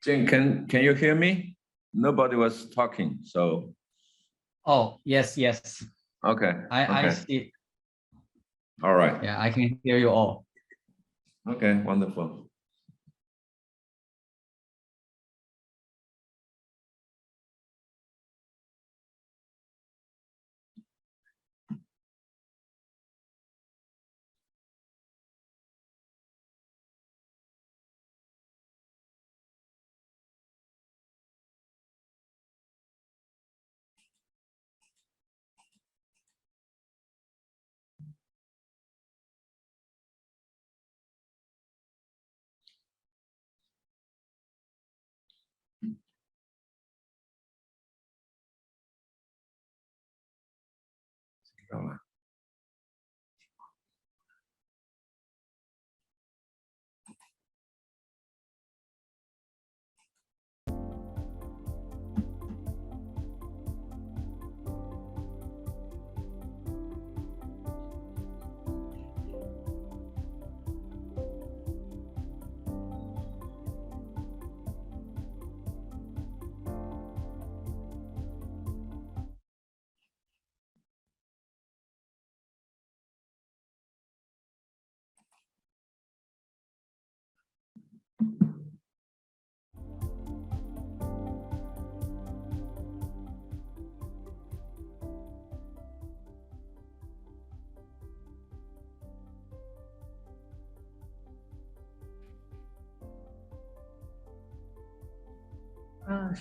Jane, can you hear me? Nobody was talking, so. Oh, yes. Okay. I see. All right. Yeah, I can hear you all. Okay, wonderful.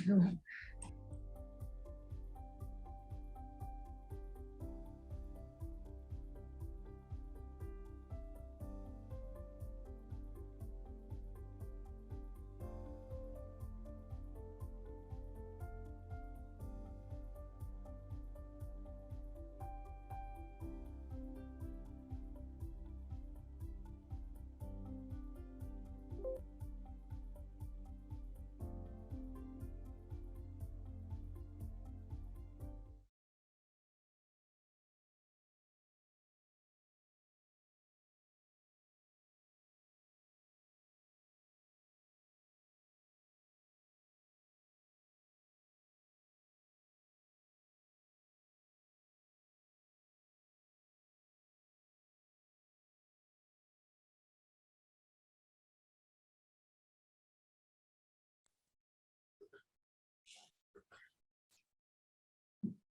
Sure.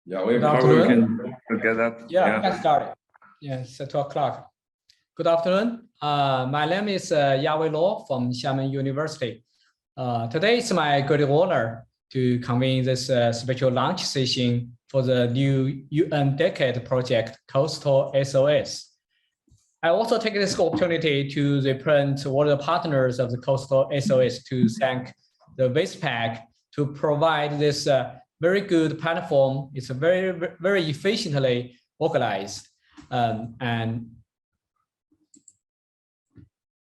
Yeah, we probably can get that. Yeah, let's start. Yes, at 2 o'clock. Good afternoon. My name is Yawei Luo from Xiamen University. Today is my great honor to convene this special launch session for the new UN Decade project, COASTAL-SOS. I also take this opportunity to represent all the partners of the COASTAL-SOS to thank the WESTPAC to provide this very good platform. It's very efficiently organized. And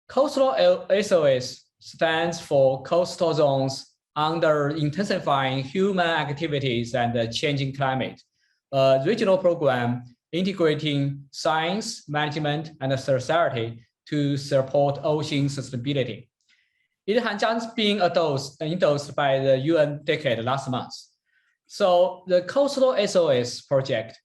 COASTAL-SOS stands for coastal zones under intensifying human activities and the changing climate, a regional program integrating science, management, and society to support ocean sustainability. It has just been endorsed by the UN Decade last month. So the COASTAL-SOS project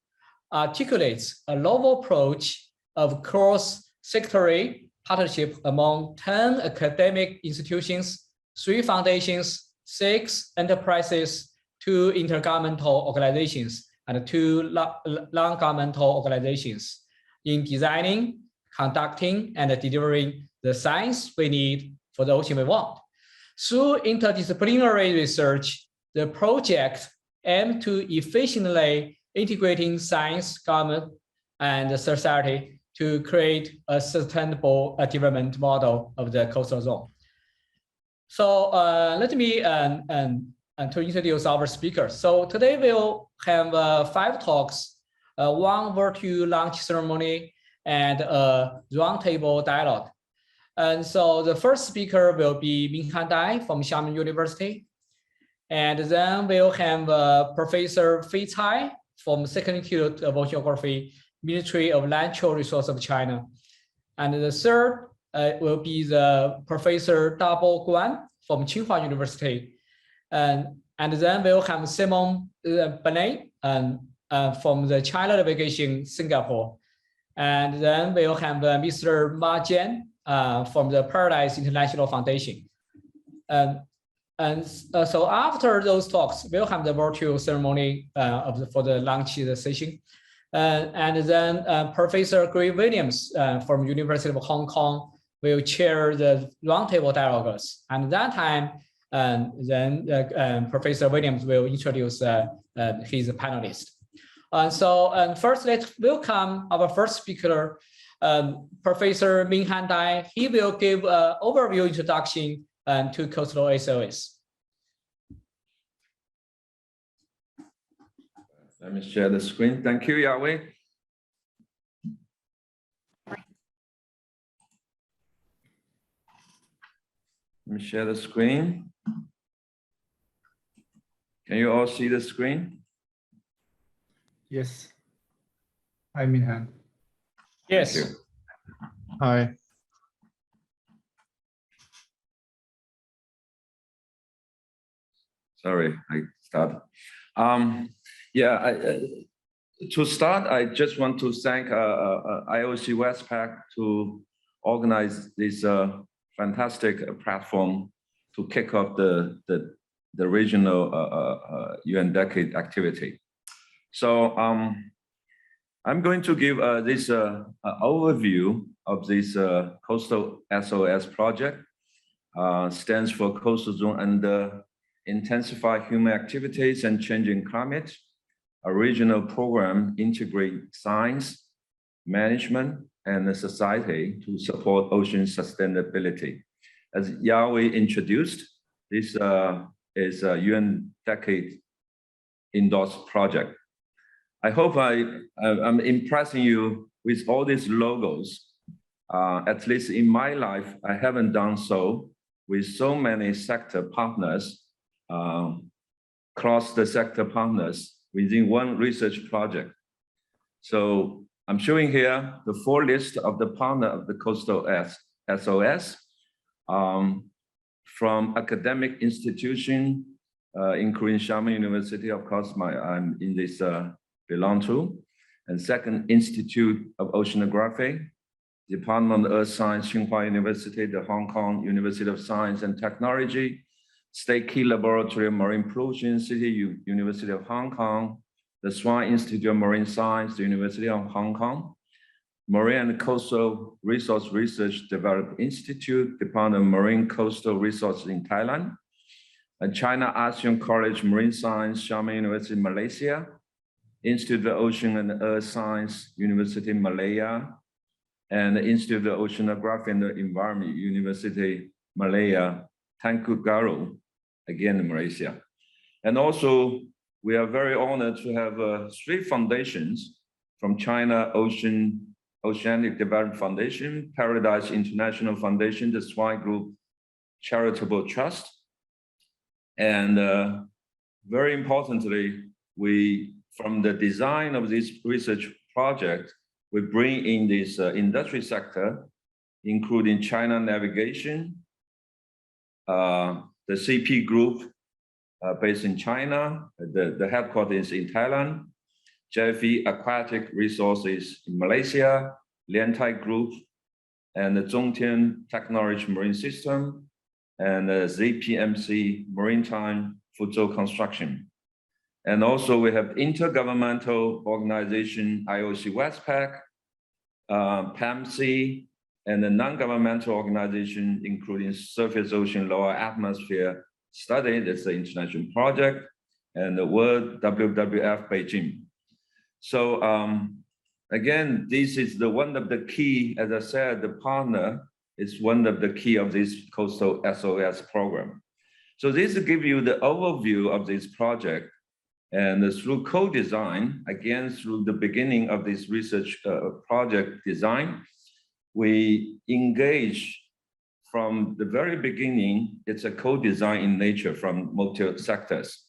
articulates a novel approach of cross-sectoral partnership among 10 academic institutions, 3 foundations, 6 enterprises, 2 intergovernmental organizations, and 2 non-governmental organizations in designing, conducting, and delivering the science we need for the ocean we want. Through interdisciplinary research, the project aims to efficiently integrating science, government, and society to create a sustainable development model of the coastal zone. So let me to introduce our speakers. So today we'll have 5 talks, 1 virtual launch ceremony, and a roundtable dialogue. And so the first speaker will be Minghan Dai from Xiamen University. And then we'll have Professor Fei Cai from Second Institute of Oceanography, Ministry of Natural Resources of China. And the third will be the Professor Dabo Guan from Tsinghua University, and then we'll have Simon Benet from the China Navigation Singapore, and then we'll have Mr. Ma Jian from the Paradise International Foundation. So after those talks, we'll have the virtual ceremony for the launch session. And then Professor Gray Williams from University of Hong Kong will chair the roundtable dialogues. And at that time, then Professor Williams will introduce his panelists. So first, let's welcome our first speaker, Professor Minghan Dai. He will give an overview introduction to COASTAL-SOS. Let me share the screen. Thank you, Yahweh. Let me share the screen. Can you all see the screen? Yes. Hi, Minhan. Yes. Thank you. Hi. Sorry, I started. To start, I just want to thank IOC WESTPAC to organize this fantastic platform to kick off the regional UN Decade activity. So I'm going to give this overview of this COASTAL-SOS project. Stands for Coastal Zone and Intensify Human Activities and Changing Climate. A regional program integrate science, management, and the society to support ocean sustainability. As Yahweh introduced, this is a UN Decade endorsed project. I hope I'm impressing you with all these logos. At least in my life, I haven't done so with so many sector partners, cross the sector partners within one research project. So I'm showing here the full list of the partner of the COASTAL-SOS, from academic institution, including Xiamen University, of course, I'm in this belong to, and second, Institute of Oceanographic, Department of Earth Science, Tsinghua University, the Hong Kong University of Science and Technology, State Key Laboratory of Marine Pollution, City University of Hong Kong, the Swan Institute of Marine Science, the University of Hong Kong, Marine and Coastal Resource Research Development Institute, Department of Marine Coastal Resources in Thailand, and China ASEAN College Marine Science, Xiamen University, Malaysia, Institute of Ocean and Earth Science, University Malaya, and the Institute of Oceanography and the Environment, University Malaya, Tengku Garu, again, Malaysia. And also, we are very honored to have 3 foundations from China Oceanic Development Foundation, Paradise International Foundation, the Swine Group Charitable Trust. And very importantly, from the design of this research project, we bring in this industry sector, including China Navigation, the CP Group based in China, the headquarters in Thailand, JV Aquatic Resources in Malaysia, Liantai Group, and the Zhongtian Technology Marine System, and ZPMC Maritime Fuzhou Construction. And also we have Intergovernmental Organization, IOC WESTPAC, PAMC, and the non-governmental organization, including Surface Ocean Lower Atmosphere Study, that's the international project, and the World WWF Beijing. So again, this is one of the key, as I said, the partner is one of the key of this COASTAL-SOS program. So this will give you the overview of this project. And through co-design, again, through the beginning of this research project design, we engage from the very beginning. It's a co-design in nature from multiple sectors.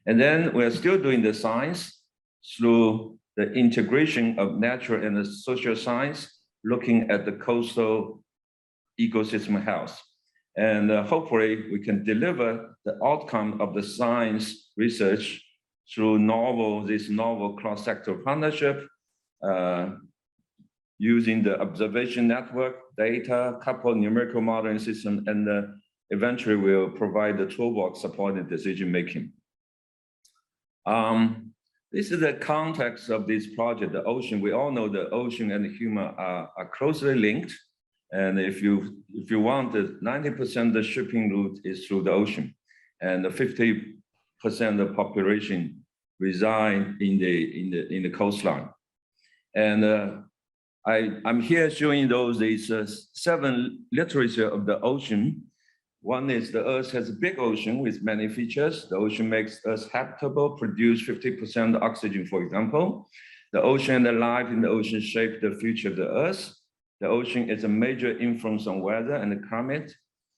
And then we're still doing the science through the integration of natural and the social science, looking at the coastal ecosystem health. And hopefully we can deliver the outcome of the science research through this novel cross-sector partnership, using the observation network, data, coupled numerical modeling system, and eventually will provide the toolbox supporting decision-making. This is the context of this project, the ocean. We all know the ocean and the human are closely linked. And if you want, 90% of the shipping route is through the ocean, and 50% of the population reside in the coastline. And I'm here showing these 7 literature of the ocean. One is the Earth has a big ocean with many features. The ocean makes us habitable, produce 50% oxygen, for example. The ocean and the life in the ocean shape the future of the Earth. The ocean is a major influence on weather and the climate.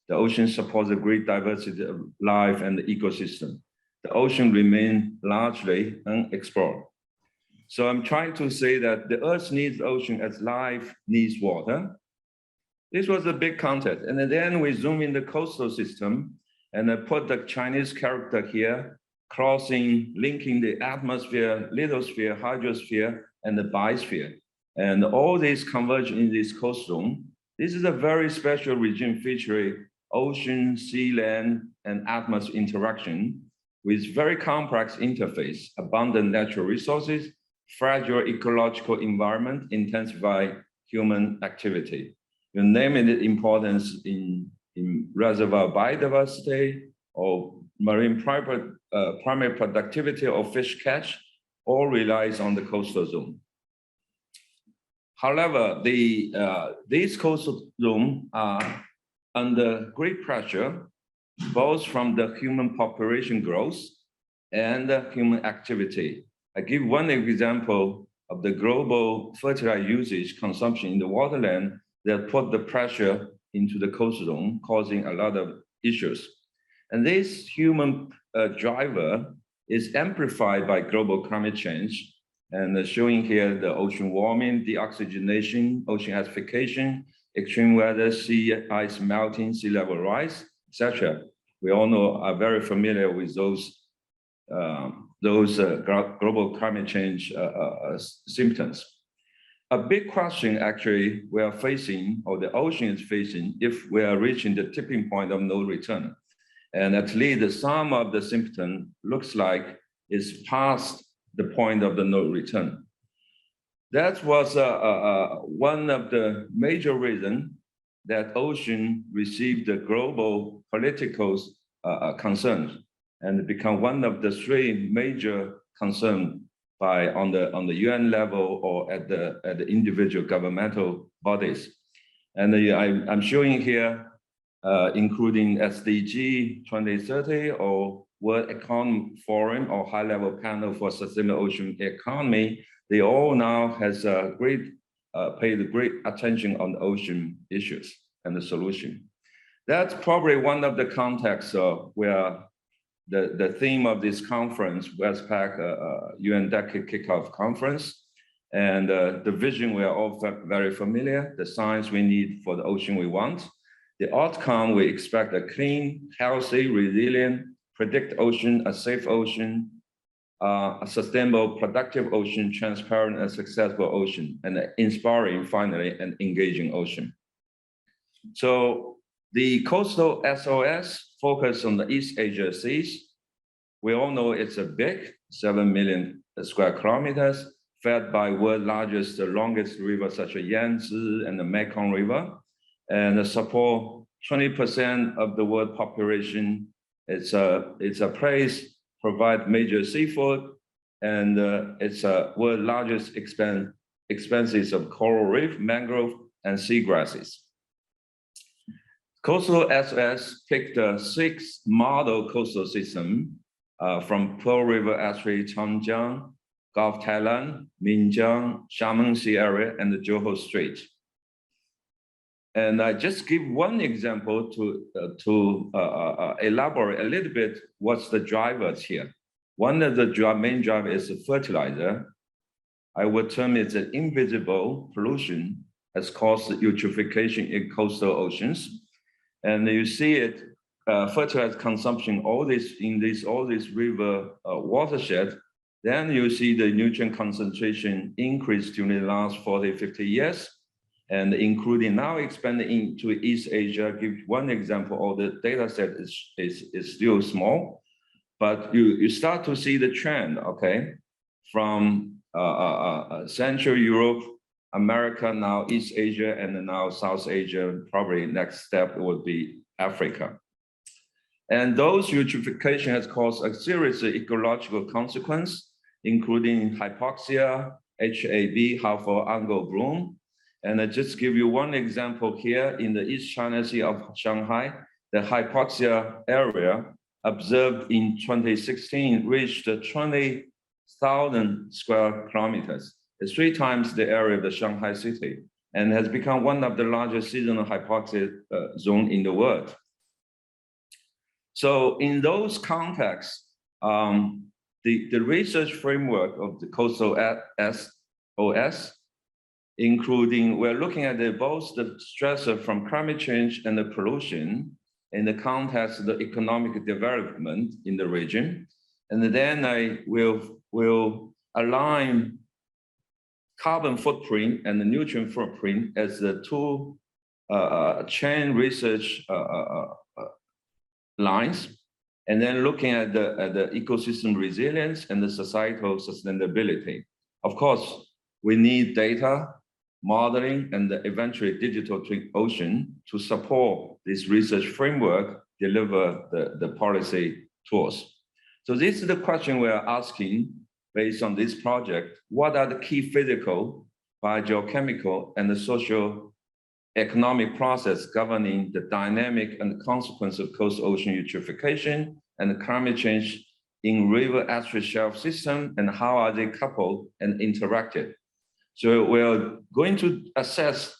The ocean supports a great diversity of life and the ecosystem. The ocean remains largely unexplored. So I'm trying to say that the Earth needs the ocean as life needs water. This was a big concept. And then we zoom in the coastal system and I put the Chinese character here, crossing, linking the atmosphere, lithosphere, hydrosphere, and the biosphere. And all these converge in this coast zone. This is a very special region featuring ocean, sea, land, and atmosphere interaction with very complex interface, abundant natural resources, fragile ecological environment, intensify human activity. You name it, importance in reservoir biodiversity or marine primary productivity or fish catch, all relies on the coastal zone. However, these coastal zones are under great pressure, both from the human population growth and the human activity. I give one example of the global fertilizer usage consumption in the waterland that put the pressure into the coastal zone, causing a lot of issues. And this human driver is amplified by global climate change. And showing here the ocean warming, deoxygenation, ocean acidification, extreme weather, sea ice melting, sea level rise, etc. We all know are very familiar with those global climate change symptoms. A big question actually we are facing, or the ocean is facing, if we are reaching the tipping point of no return. And at least some of the symptom looks like it's past the point of the no return. That was one of the major reasons that ocean received the global political concerns and become one of the 3 major concerns on the UN level or at the individual governmental bodies. And I'm showing here, including SDG 2030 or World Economic Forum or High Level Panel for Sustainable Ocean Economy. They all now has paid great attention on the ocean issues and the solution. That's probably one of the contexts where the theme of this conference, WESTPAC UN Decade Kickoff Conference, and the vision we are all very familiar, the science we need for the ocean we want. The outcome, we expect a clean, healthy, resilient, predict ocean, a safe ocean, a sustainable, productive ocean, transparent and successful ocean, and an inspiring, finally, and engaging ocean. So the coastal SOS focus on the East Asia seas. We all know it's a big 7 million square kilometers, fed by world's largest, the longest river such as Yangtze and the Mekong River, and support 20% of the world population. It's a place provide major seafood, and it's a world largest expanses of coral reef, mangrove, and seagrasses. Coastal SOS picked 6 model coastal system from Pearl River estuary, Changjiang, Gulf Thailand, Minjiang, Xiamen Sea area, and the Johor Strait. And I just give one example to elaborate a little bit what's the drivers here. One of the main drivers is the fertilizer. I would term it an invisible pollution has caused eutrophication in coastal oceans. And you see it, fertilizer consumption, all this river watershed, then you see the nutrient concentration increase during the last 40, 50 years, and including now expanding into East Asia. Give one example, all the data set is still small, but you start to see the trend, okay, from Central Europe, America, now East Asia, and then now South Asia. Probably next step would be Africa. And those eutrophication has caused a series of ecological consequences, including hypoxia, HAB, harmful algal bloom. And I just give you one example here in the East China Sea of Shanghai, the hypoxia area observed in 2016 reached 20,000 square kilometers. It's 3 times the area of the Shanghai city, and has become one of the largest seasonal hypoxia zone in the world. So in those contexts, the research framework of the COASTAL-SOS, including, we're looking at both the stressor from climate change and the pollution in the context of the economic development in the region. And then I will align carbon footprint and the nutrient footprint as the 2 chain research lines, and then looking at the ecosystem resilience and the societal sustainability. Of course, we need data, modeling, and eventually digital twin ocean to support this research framework, deliver the policy tools. So this is the question we are asking based on this project. What are the key physical, biogeochemical, and the socio-economic process governing the dynamic and the consequence of coastal ocean eutrophication and the climate change in river estuary shelf system, and how are they coupled and interacted? So we're going to assess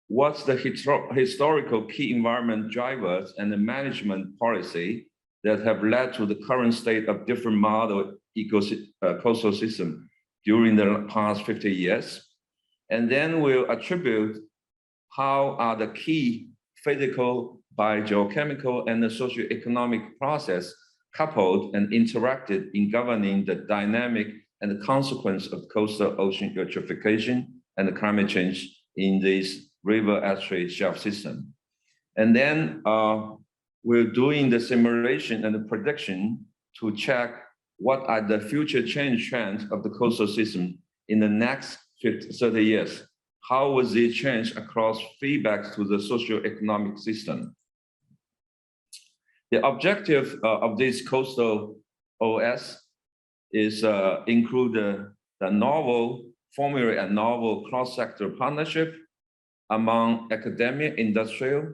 what's the historical key environment drivers and the management policy that have led to the current state of different model coastal system during the past 50 years. And then we'll attribute how are the key physical, biogeochemical, and the socioeconomic process coupled and interacted in governing the dynamic and the consequence of coastal ocean eutrophication and the climate change in this river estuary shelf system. And then we're doing the simulation and the prediction to check what are the future change trends of the coastal system in the next 30 years. How will they change across feedbacks to the socioeconomic system? The objective of this coastal OS is include the novel formulate a novel cross-sector partnership among academia, industrial,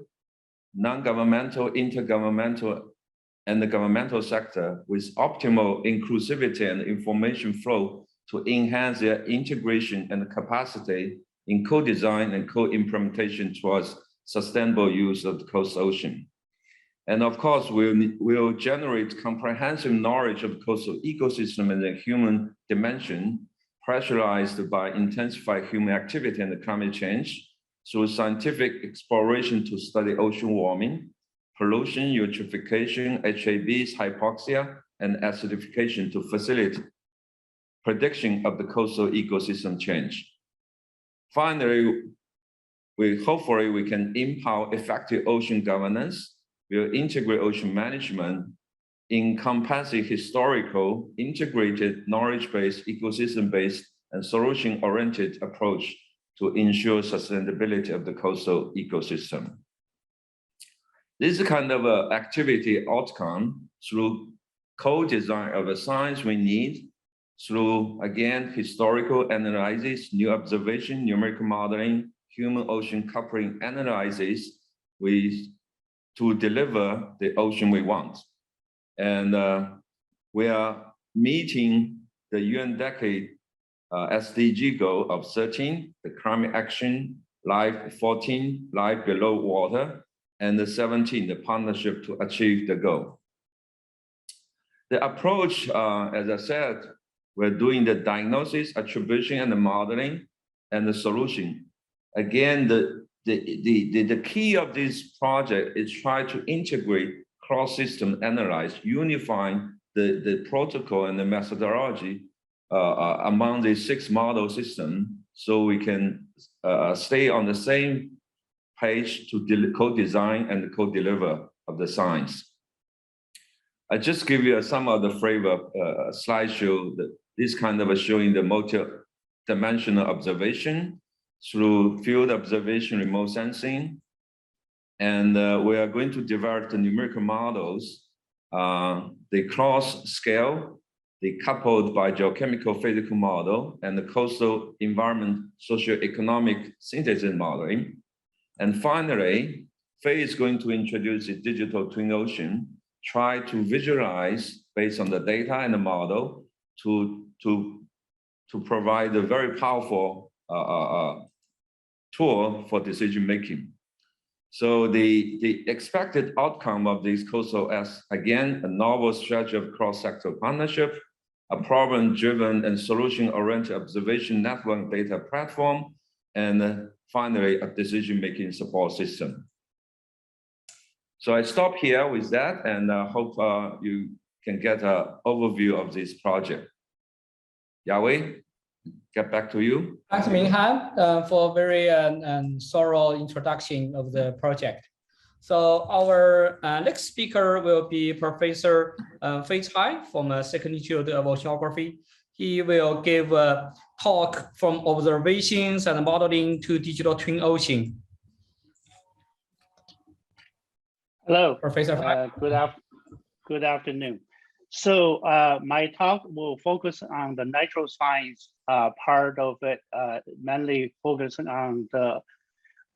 non-governmental, intergovernmental, and the governmental sector with optimal inclusivity and information flow to enhance their integration and capacity in co-design and co-implementation towards sustainable use of the coastal ocean. And of course, we'll generate comprehensive knowledge of the coastal ecosystem and the human dimension, pressurized by intensified human activity and the climate change, through scientific exploration to study ocean warming, pollution, eutrophication, HABs, hypoxia, and acidification to facilitate prediction of the coastal ecosystem change. Finally, hopefully we can empower effective ocean governance. We'll integrate ocean management, encompassing historical, integrated, knowledge-based, ecosystem-based, and solution-oriented approach to ensure sustainability of the coastal ecosystem. This kind of activity outcome through co-design of the science we need, through, again, historical analysis, new observation, numerical modeling, human ocean coupling analysis, to deliver the ocean we want. And we are meeting the UN Decade SDG goal of 13, the climate action, life 14, life below water, and the 17, the partnership to achieve the goal. The approach, as I said, we're doing the diagnosis, attribution, and the modeling, and the solution. Again, the key of this project is try to integrate cross-system analyze, unifying the protocol and the methodology among the 6 model system, so we can stay on the same page to co-design and co-deliver of the science. I just give you some of the flavor slideshow. This kind of showing the multi-dimensional observation through field observation, remote sensing. And we are going to develop the numerical models. They cross-scale, they coupled by geochemical physical model and the coastal environment socioeconomic synthesis modeling. And finally, Faye is going to introduce a digital twin ocean, try to visualize based on the data and the model to provide a very powerful tool for decision making. So the expected outcome of this COASTAL-S, again, a novel strategy of cross-sector partnership, a problem-driven and solution-oriented observation network data platform, and finally, a decision-making support system. So I stop here with that, and hope you can get an overview of this project. Yahweh, get back to you. Thanks, Minghan, for a very thorough introduction of the project. So our next speaker will be Professor Fei Cai from the Second Institute of Oceanography. He will give a talk from observations and modeling to digital twin ocean. Hello, Professor Fei. good afternoon. So my talk will focus on the natural science part of it, mainly focusing on the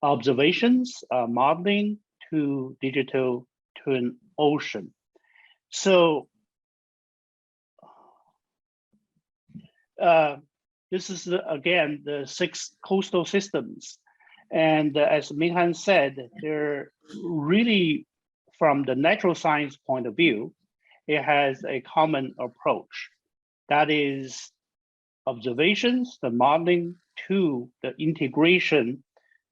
observations, modeling to digital twin ocean. So this is, again, the 6 coastal systems. And as Minghan said, they're really, from the natural science point of view, it has a common approach. That is observations, the modeling, to the integration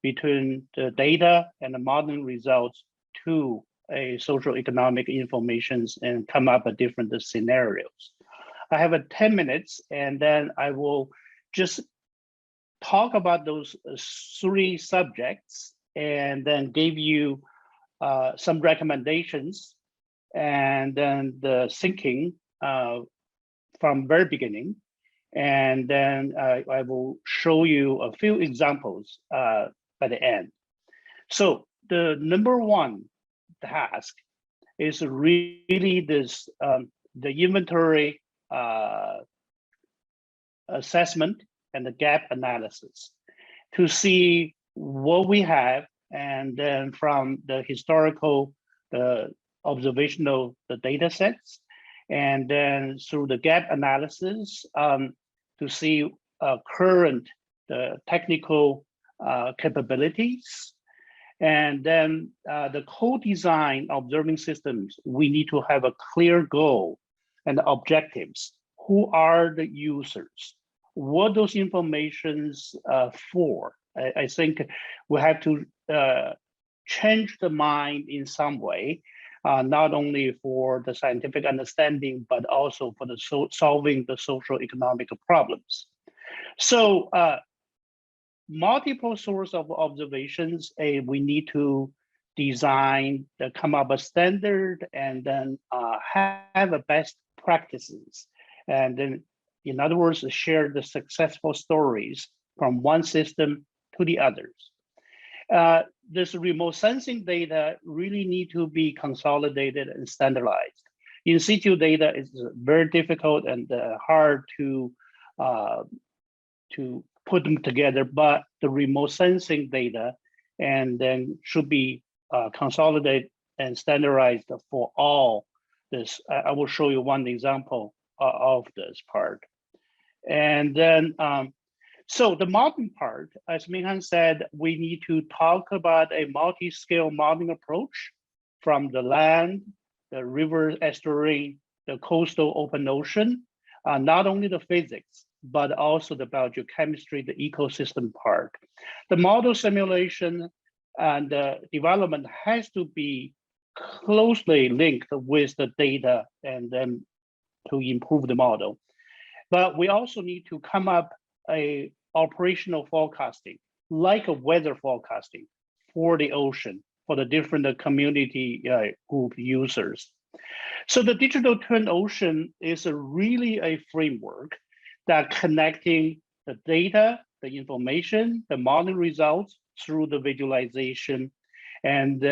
between the data and the modeling results to a social economic informations and come up with different scenarios. I have 10 minutes, and then I will just talk about those 3 subjects and then give you some recommendations and then the thinking from very beginning. And then I will show you a few examples by the end. So the number 1 task is really this, the inventory assessment and the gap analysis to see what we have, and then from the historical, the observational, the data sets, and then through the gap analysis to see current the technical capabilities, and then the co-design observing systems. We need to have a clear goal and objectives. Who are the users? What those informations for? I think we have to change the mind in some way, not only for the scientific understanding, but also for the solving the social economic problems. So multiple source of observations, we need to design, come up a standard, and then have a best practices. And then, in other words, share the successful stories from one system to the others. This remote sensing data really need to be consolidated and standardized. In situ data is very difficult and hard to put them together, but the remote sensing data and then should be consolidated and standardized for all this. I will show you one example of this part. And then, so the modeling part, as Minghan said, we need to talk about a multi-scale modeling approach from the land, the river estuary, the coastal open ocean, not only the physics, but also the biogeochemistry, the ecosystem part. The model simulation and development has to be closely linked with the data and then to improve the model. But we also need to come up a operational forecasting, like a weather forecasting for the ocean, for the different community group users. So the Digital Twin Ocean is really a framework that connecting the data, the information, the modeling results through the visualization, and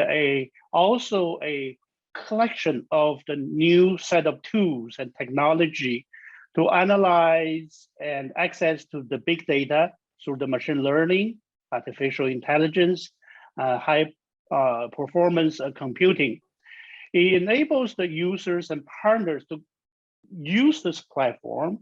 also a collection of the new set of tools and technology to analyze and access to the big data through the machine learning, artificial intelligence, high performance computing. It enables the users and partners to use this platform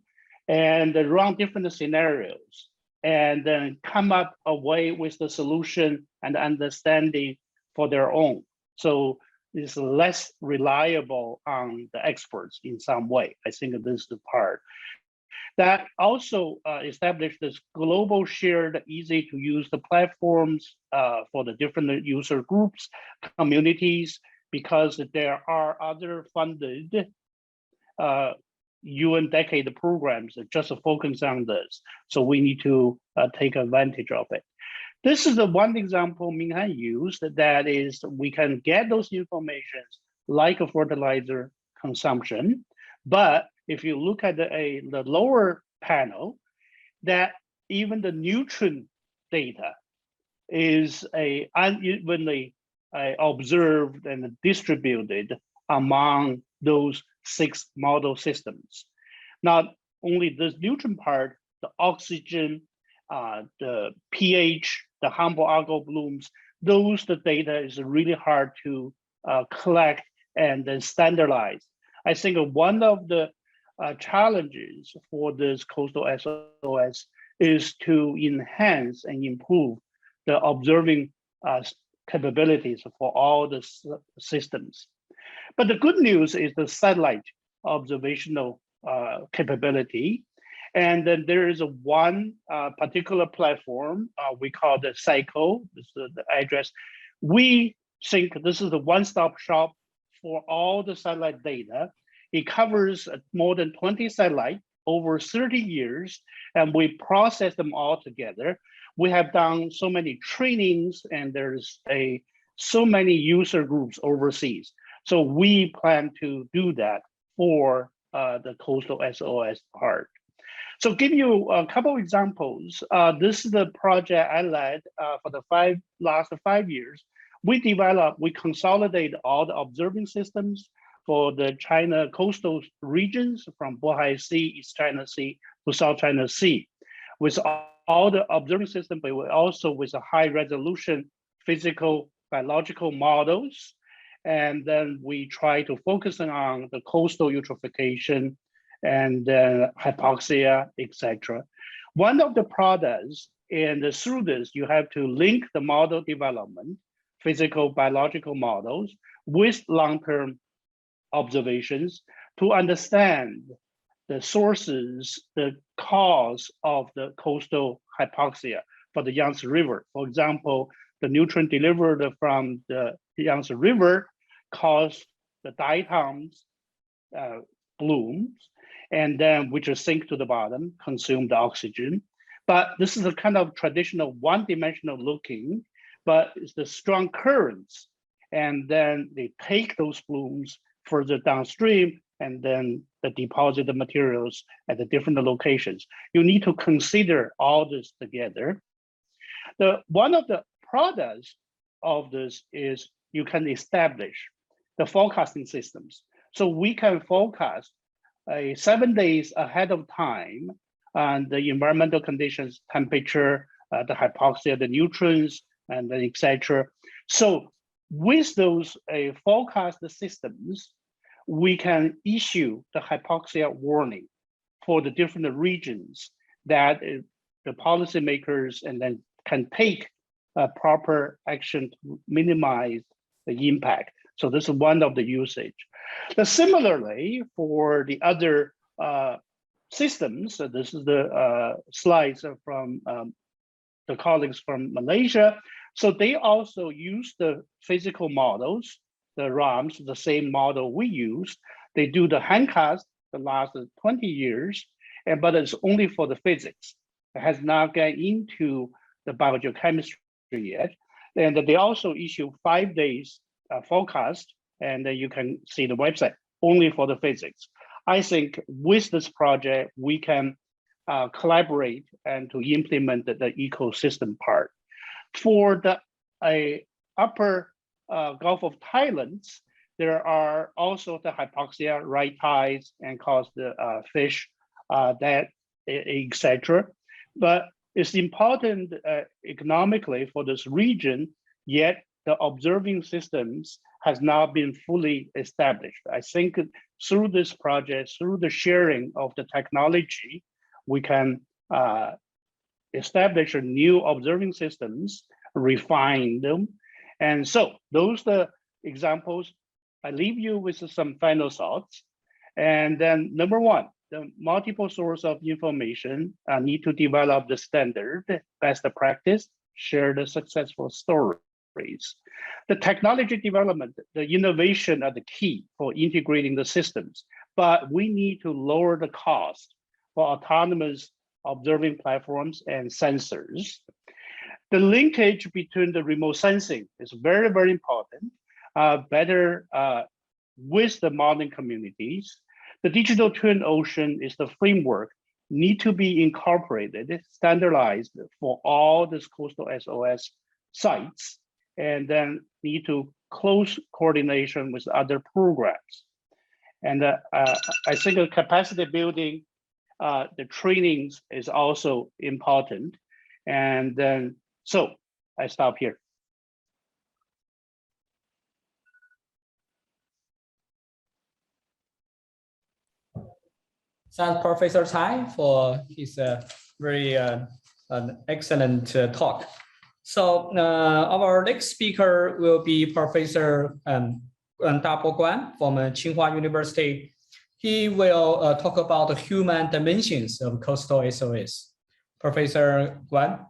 and run different scenarios and then come up away with the solution and understanding for their own. So it's less reliable on the experts in some way. I think this is the part. That also established this global shared, easy to use the platforms for the different user groups, communities, because there are other funded UN decade programs that just focus on this. So we need to take advantage of it. This is the one example Minghan used, that is we can get those informations like a fertilizer consumption. But if you look at the lower panel, that even the nutrient data is unevenly observed and distributed among those 6 model systems. Not only this nutrient part, the oxygen, the pH, the harmful algal blooms, the data is really hard to collect and then standardize. I think one of the challenges for this coastal SOS is to enhance and improve the observing capabilities for all the systems. But the good news is the satellite observational capability. And then there is one particular platform we call the CYCLE, this is the address. We think this is the one-stop shop for all the satellite data. It covers more than 20 satellites over 30 years, and we process them all together. We have done so many trainings, and there's so many user groups overseas. So we plan to do that for the coastal SOS part. So give you a couple of examples. This is the project I led for the last 5 years. We consolidate all the observing systems for the China coastal regions from Bohai Sea, East China Sea to South China Sea. With all the observing systems, but also with a high resolution physical, biological models. And then we try to focus on the coastal eutrophication and hypoxia, etc. One of the products, and through this, you have to link the model development, physical, biological models with long-term observations to understand the sources, the cause of the coastal hypoxia for the Yangtze River. For example, the nutrient delivered from the Yangtze River cause the diatoms blooms, and then which sink to the bottom, consume the oxygen. But this is a kind of traditional one-dimensional looking, but it's the strong currents. And then they take those blooms further downstream and then they deposit the materials at the different locations. You need to consider all this together. One of the products of this is you can establish the forecasting systems. So we can forecast 7 days ahead of time and the environmental conditions, temperature, the hypoxia, the nutrients, and then etc. So with those forecast systems, we can issue the hypoxia warning for the different regions that the policymakers and then can take proper action to minimize the impact. So this is one of the usage. But similarly, for the other systems, this is the slides from the colleagues from Malaysia. So they also use the physical models, the ROMs, the same model we use. They do the handcast the last 20 years, but it's only for the physics. It has not got into the biogeochemistry yet. And they also issue 5 days forecast, and then you can see the website only for the physics. I think with this project, we can collaborate and to implement the ecosystem part. For the upper Gulf of Thailand, there are also the hypoxia, right tides, and cause the fish that, etc. But it's important economically for this region, yet the observing systems has not been fully established. I think through this project, through the sharing of the technology, we can establish a new observing systems, refine them. And so those are the examples. I leave you with some final thoughts. And then number one, the multiple source of information need to develop the standard, best practice, share the successful stories. The technology development, the innovation are the key for integrating the systems, but we need to lower the cost for autonomous observing platforms and sensors. The linkage between the remote sensing is very, very important, better with the modern communities. The digital twin ocean is the framework, need to be incorporated, standardized for all this coastal SOS sites, and then need to close coordination with other programs. And I think the capacity building, the trainings is also important. And then, so I stop here. Thanks, Professor Tai, for his very excellent talk. So our next speaker will be Professor Dapo Guan from Tsinghua University. He will talk about the human dimensions of coastal SOS. Professor Guan.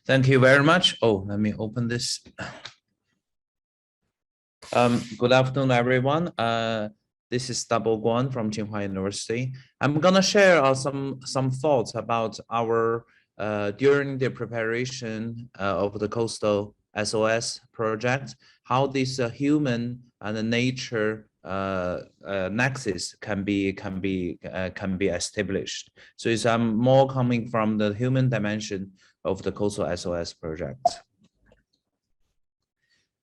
Thank you very much. Oh, let me open this. Good afternoon, everyone. This is Dapo Guan from Tsinghua University. I'm gonna share some thoughts about our during the preparation of the coastal SOS project, how this human and the nature nexus can be established. So it's more coming from the human dimension of the coastal SOS project.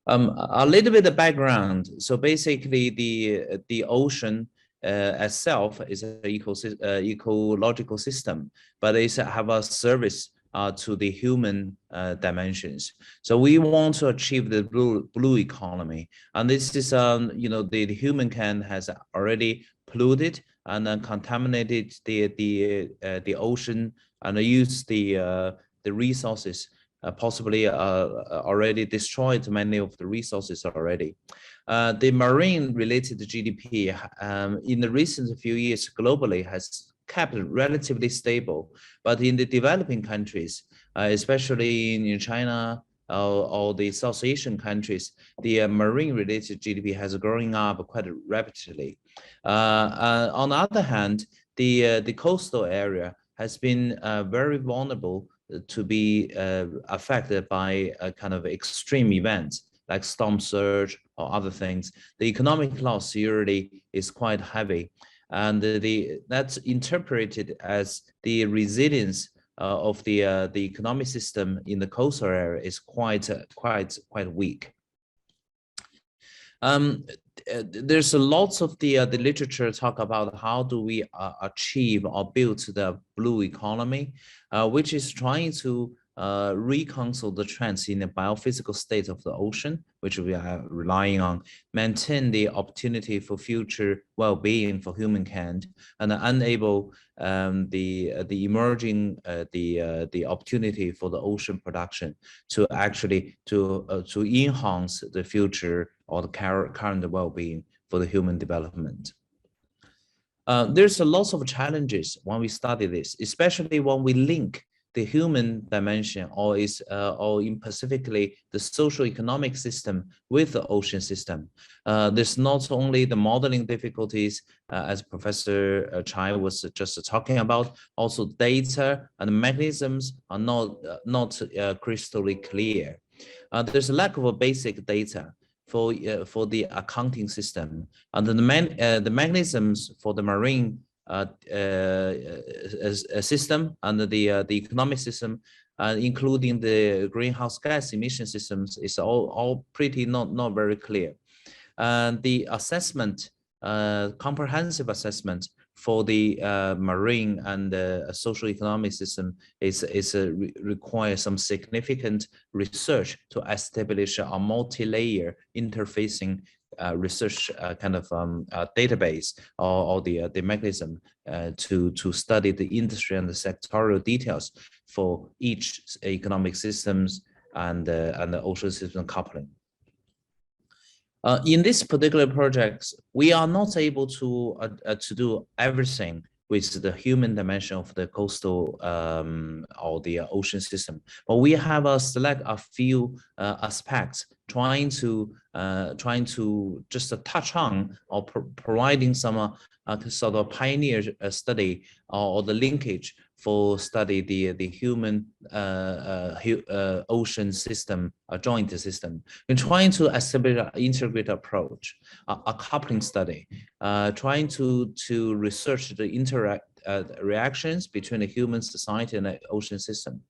A little bit of background. So basically, the ocean itself is an ecological system, but it have a service to the human dimensions. So we want to achieve the blue economy, and this is the human has already polluted and then contaminated the ocean and use the resources. Possibly already destroyed many of the resources already. The marine related GDP in the recent few years globally has kept relatively stable, but in the developing countries, especially in China or the South Asian countries, the marine related GDP has growing up quite rapidly. On the other hand, the coastal area has been very vulnerable to be affected by a kind of extreme events like storm surge or other things. The economic loss usually is quite heavy, and that's interpreted as the resilience of the economic system in the coastal area is quite weak. There's lots of the literature talk about how do we achieve or build the blue economy, which is trying to reconcile the trends in the biophysical state of the ocean, which we are relying on, maintain the opportunity for future well-being for humankind, and enable the emerging the opportunity for the ocean production to actually to enhance the future or the current well-being for the human development. There's a lot of challenges when we study this, especially when we link the human dimension or in specifically the socio-economic system with the ocean system. There's not only the modeling difficulties, as Professor Chai was just talking about, also data and mechanisms are not crystally clear. There's a lack of basic data for the accounting system, and the mechanisms for the marine system and the economic system, including the greenhouse gas emission systems, is all pretty not very clear. And the assessment, comprehensive assessment for the marine and socio-economic system requires some significant research to establish a multi-layer interfacing research kind of database or the mechanism to study the industry and the sectorial details for each economic systems and the ocean system coupling. In this particular project, we are not able to do everything with the human dimension of the coastal or the ocean system, but we have select a few aspects trying to just touch on or providing some sort of pioneer study or the linkage for study the human ocean system, a joint system. We're trying to establish an integrated approach, a coupling study, trying to research the reactions between the human society and the ocean system.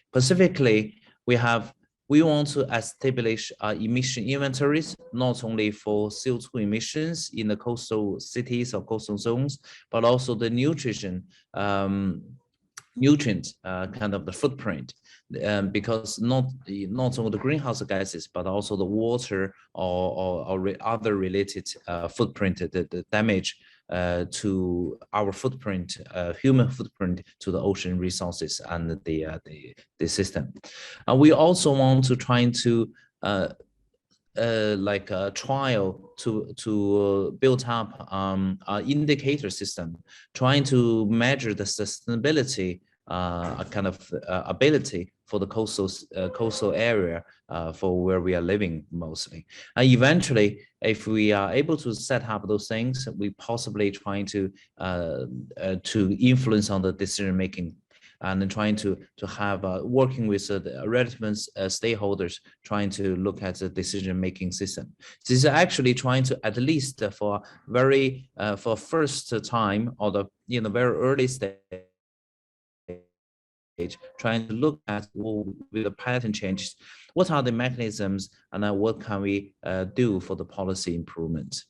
Specifically, we want to establish emission inventories, not only for CO2 emissions in the coastal cities or coastal zones, but also the nutrient kind of the footprint, because not only the greenhouse gases, but also the water or other related footprint, the damage to our footprint, human footprint to the ocean resources and the system. We also want to try to like a trial to build up an indicator system, trying to measure the sustainability kind of ability for the coastal area for where we are living mostly. Eventually, if we are able to set up those things, we possibly trying to influence on the decision making, and then trying to have working with the relevant stakeholders, trying to look at the decision-making system. This is actually trying to, at least for very for first time or the very early stage, trying to look at with the pattern changes, what are the mechanisms, and what can we do for the policy improvement.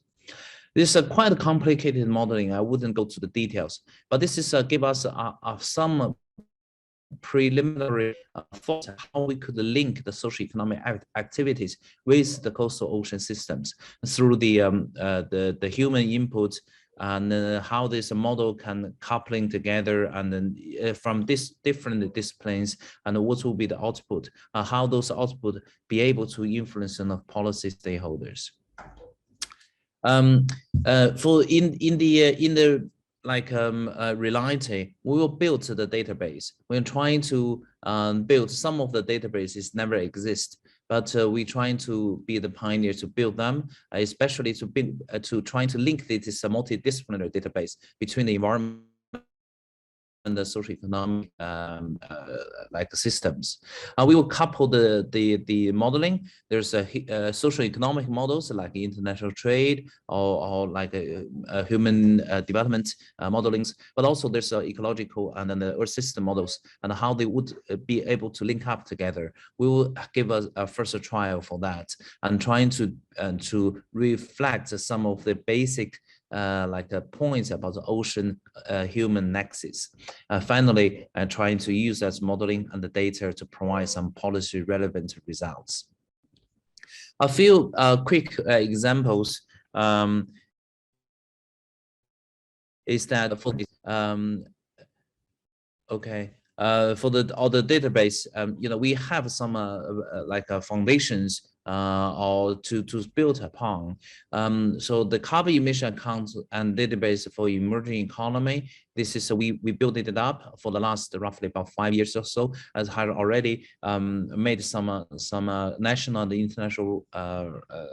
This is a quite complicated modeling. I wouldn't go to the details, but this is give us some preliminary thoughts how we could link the socio-economic activities with the coastal ocean systems through the human input, and how this model can coupling together, and then from these different disciplines, and what will be the output, how those output be able to influence on the policy stakeholders. For in the like reality, we will build the database. We're trying to build some of the databases never exist, but we're trying to be the pioneer to build them, especially to trying to link this multidisciplinary database between the environment and the socio-economic like systems. We will couple the modeling. There's a socio-economic models like international trade or like human development modelings, but also there's ecological and then the earth system models, and how they would be able to link up together. We will give us a first trial for that, and trying to reflect some of the basic like points about the ocean human nexus. Finally, trying to use that modeling and the data to provide some policy relevant results. A few quick examples is that for this, okay. For the database, we have some like foundations or to build upon. So the carbon emission accounts and database for emerging economy, this is we built it up for the last roughly about 5 years or so, as had already made some national and international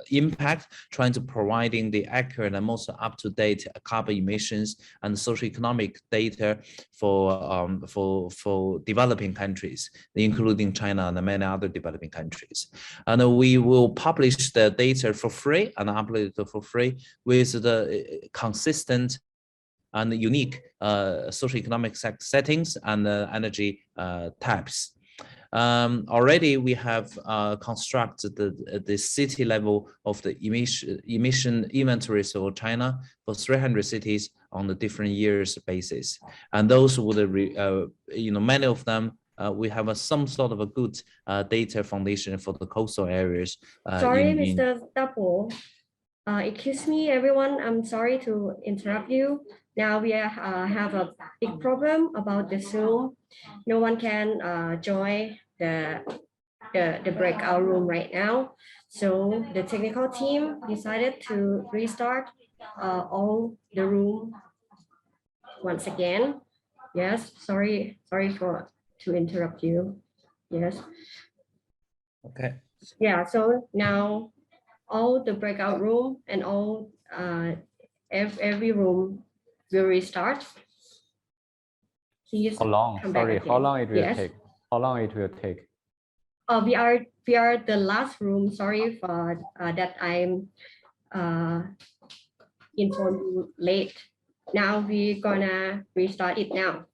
impact, trying to providing the accurate and most up-to-date carbon emissions and socio-economic data for developing countries, including China and many other developing countries. And we will publish the data for free and upload it for free with the consistent and unique socioeconomic settings and energy types. Already we have constructed the city level of the emission inventories for China for 300 cities on the different years basis, and those would many of them we have some sort of a good data foundation for the coastal areas. Sorry, Mr. Dapo. Excuse me, everyone. I'm sorry to interrupt you. Now we have a big problem about the Zoom. No one can join the breakout room right now. So the technical team decided to restart all the room once again. Yes, sorry to interrupt you. Yes. Okay. Yeah, so now all the breakout room and all every room will restart. Please How long? come back Sorry, again. how long it will Yes. take? How long it will take? We are the last room. Sorry for that I'm informed you late. Now we're gonna restart it now.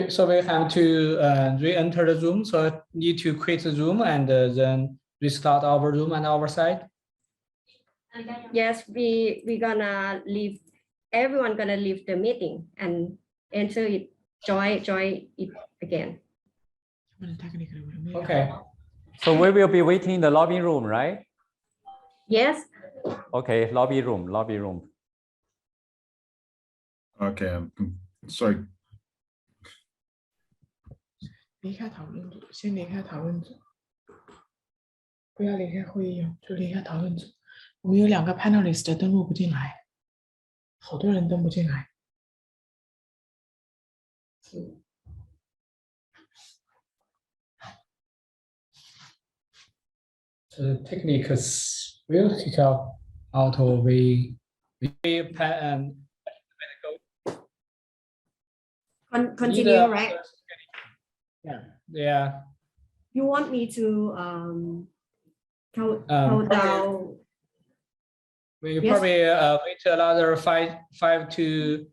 So we have to re-enter the Zoom. So need to quit the Zoom and then restart our Zoom and our side. Yes, we gonna leave. Everyone gonna leave the meeting and enter it. Join it again. Okay. So we will be waiting in the lobby room, right? Yes. Okay, lobby room. Okay, I'm sorry. 离开讨论组，先离开讨论组，不要离开会议，就离开讨论组。我们有2个 panelist 登录不进来，好多人登不进来。The techniques will kick out of we Continue, right? Yeah. You want me to count down? We Yes. probably wait another 5 to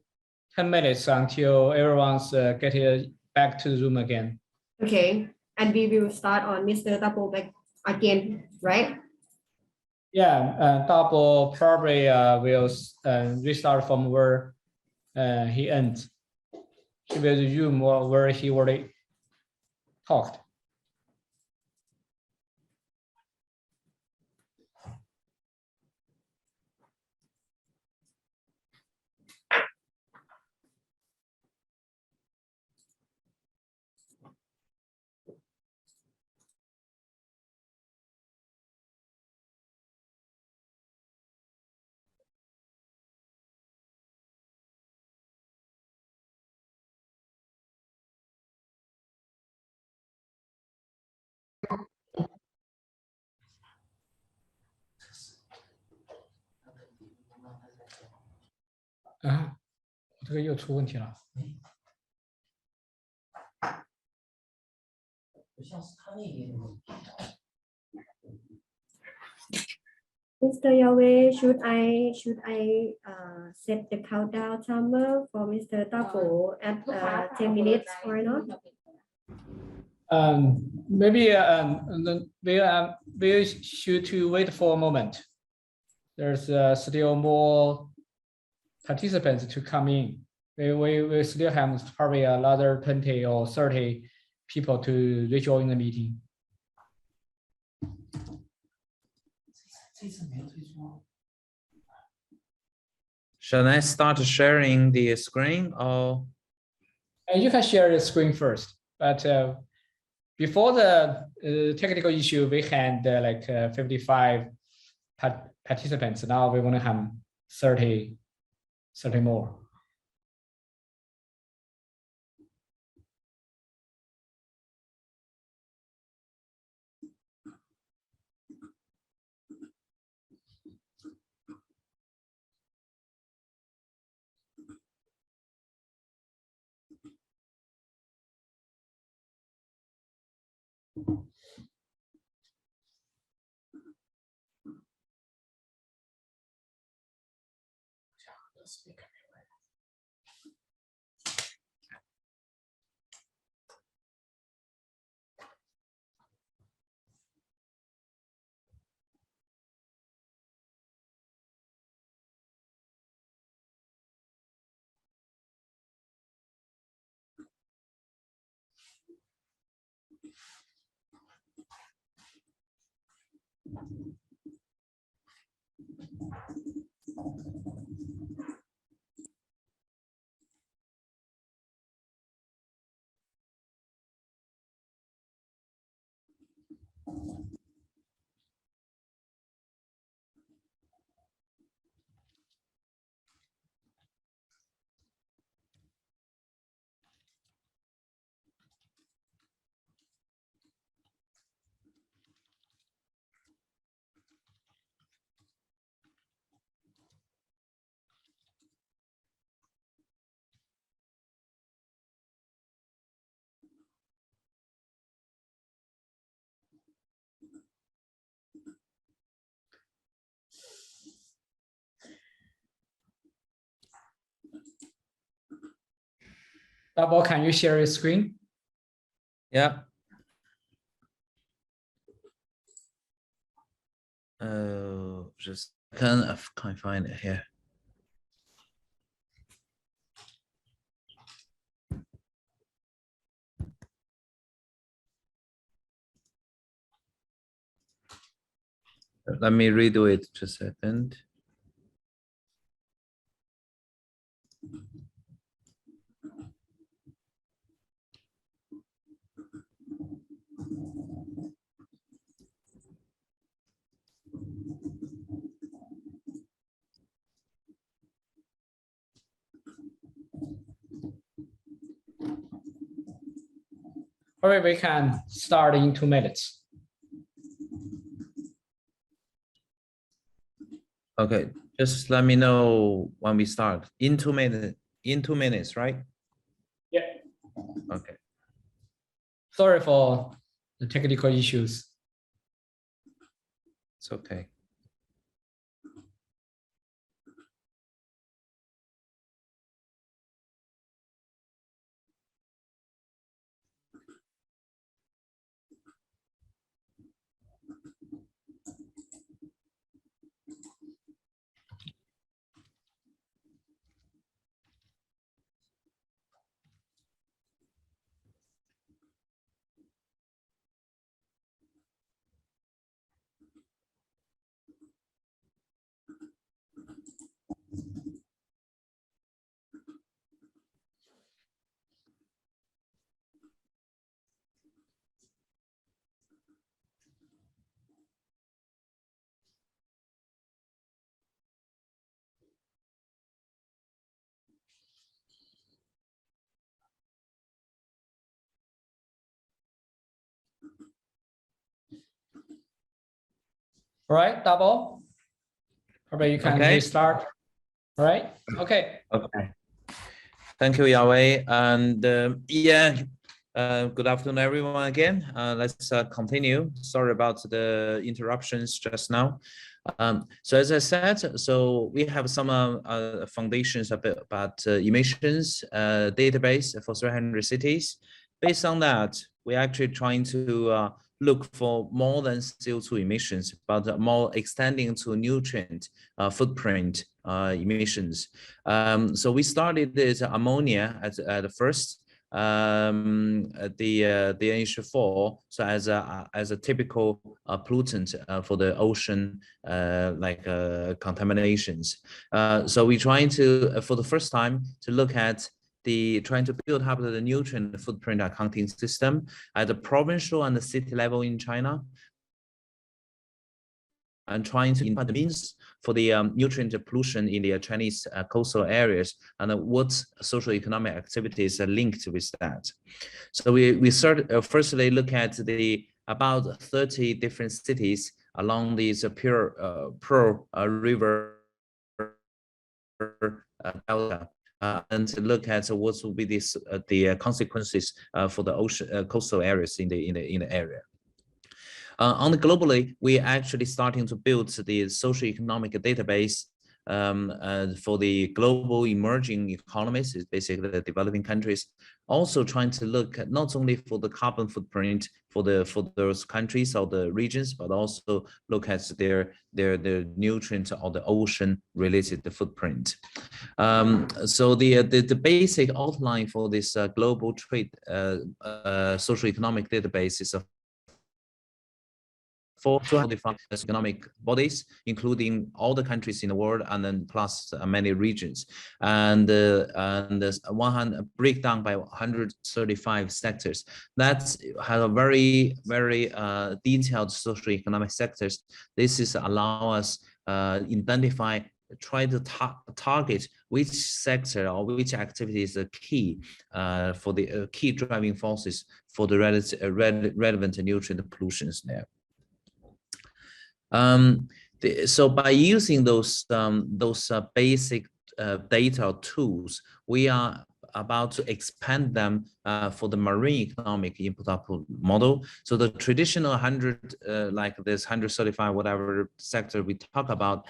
10 minutes until everyone's getting back to Zoom again. Okay, and we will start on Mr. Dapo back again, right? Yeah, Double probably will restart from where he ends. He will resume where he already talked. Ah, 这个又出问题了。 Mr. Yahweh, should I set the countdown timer for Mr. Dapo at 10 minutes or not? Maybe we should to wait for a moment. There's still more participants to come in. We still have probably another 20 or 30 people to rejoin the meeting. Shall I start sharing the screen or? And you can share the screen first, but before the technical issue, we had like 55 participants. Now we want to have 30 more. Double, can you share your screen? Yeah. Just can't find it here. Let me redo it just a second. All right, we can start in 2 minutes. Okay, just let me know when we start. In 2 minutes. In 2 minutes, right? Yeah. Okay. Sorry for the technical issues. It's okay. All right, Double. Probably you can Okay. restart. All right. Okay. Okay. Thank you, Yahweh. And good afternoon, everyone again. Let's continue. Sorry about the interruptions just now. So as I said, so we have some foundations about emissions database for 300 cities. Based on that, we're actually trying to look for more than CO2 emissions, but more extending to nutrient footprint emissions. So we started this ammonia at the first, the NH4, so as a typical pollutant for the ocean contaminations. So we're trying to for the first time to look at trying to build up the nutrient footprint accounting system at the provincial and the city level in China, and trying to find the means for the nutrient pollution in the Chinese coastal areas, and what socio-economic activities are linked with that. So we firstly look at the about 30 different cities along these Pearl River delta, and to look at what will be the consequences for the ocean coastal areas in the area. On the globally, we are actually starting to build the socio-economic database for the global emerging economies, is basically the developing countries. Also trying to look at not only for the carbon footprint for those countries or the regions, but also look at their nutrient or the ocean related footprint. So the basic outline for this global trade socio-economic database is 425 economic bodies, including all the countries in the world, and then plus many regions, and 100 breakdown by 135 sectors. That has a very detailed socio-economic sectors. This is allow us identify, try to target which sector or which activity is the key for the key driving forces for the relevant nutrient pollutions there. So by using those basic data tools, we are about to expand them for the marine economic input-output model. So the traditional 100, like this 135 whatever sector we talk about,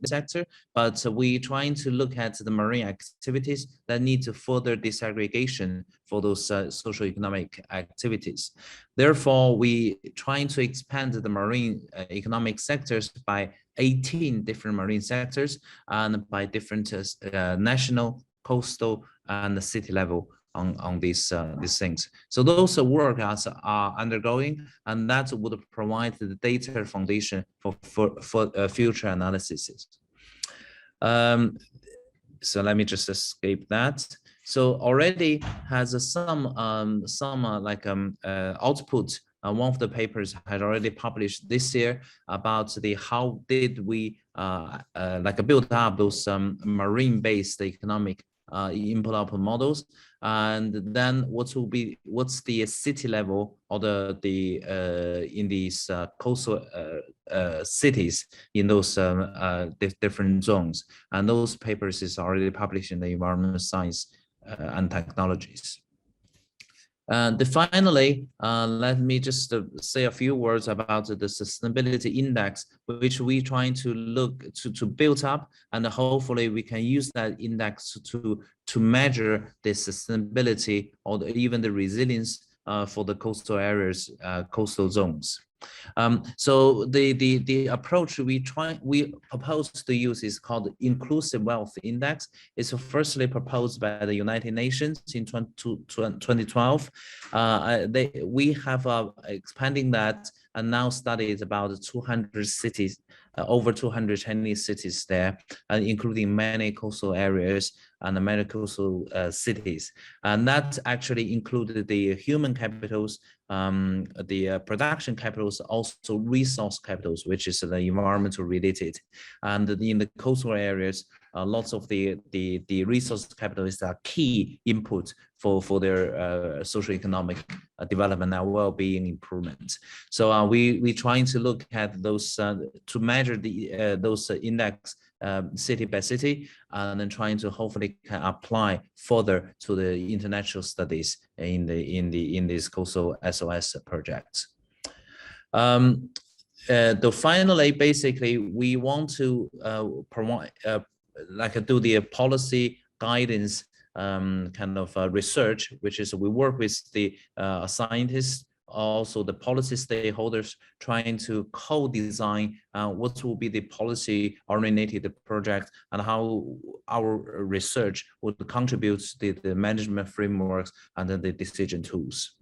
sector, but we trying to look at the marine activities that need to further disaggregation for those socio-economic activities. Therefore, we trying to expand the marine economic sectors by 18 different marine sectors and by different national, coastal, and the city level on these things. So those work are undergoing, and that would provide the data foundation for future analysis. So let me just escape that. So already has some output. One of the papers had already published this year about the how did we build up those marine-based economic input-output models, and then what's the city level or in these coastal cities in those different zones, and those papers is already published in the Environmental Science and Technologies. And finally, let me just say a few words about the sustainability index, which we trying to look to build up, and hopefully we can use that index to measure the sustainability or even the resilience for the coastal areas, coastal zones. So the approach we propose to use is called Inclusive Wealth Index. It's firstly proposed by the United Nations in 2012. We have expanding that, and now studied about 200 cities, over 200 Chinese cities there, including many coastal areas and many coastal cities. And that actually included the human capitals, the production capitals, also resource capitals, which is the environmental related. And in the coastal areas, lots of the resource capital is a key input for their socio-economic development and well-being improvement. So we trying to look at those to measure those index city by city, and then trying to hopefully can apply further to the international studies in this coastal SOS projects. Finally, basically, we want to provide do the policy guidance kind of research, which is we work with the scientists, also the policy stakeholders, trying to co-design what will be the policy oriented project and how our research would contribute to the management frameworks and the decision tools.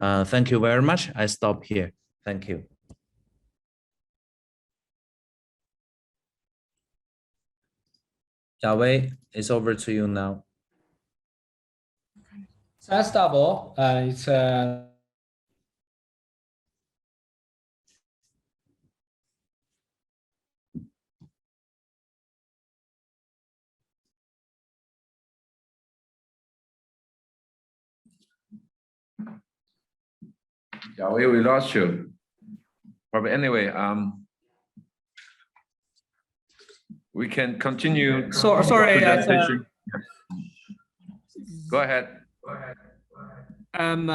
Thank you very much. I stop here. Thank you. Jiawei, it's over to you now. Thanks, Double. It's Yeah, we lost you. But anyway, we can continue. sorry. Presentation. Go ahead. I'm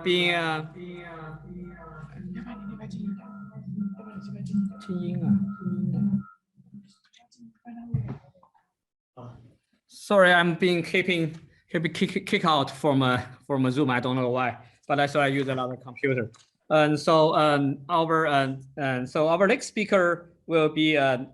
being 要不然你那边静音点，要不然你这边静音点。 sorry. I'm being kick out from a Zoom. I don't know why, but I thought I use another computer. And so our next speaker will be our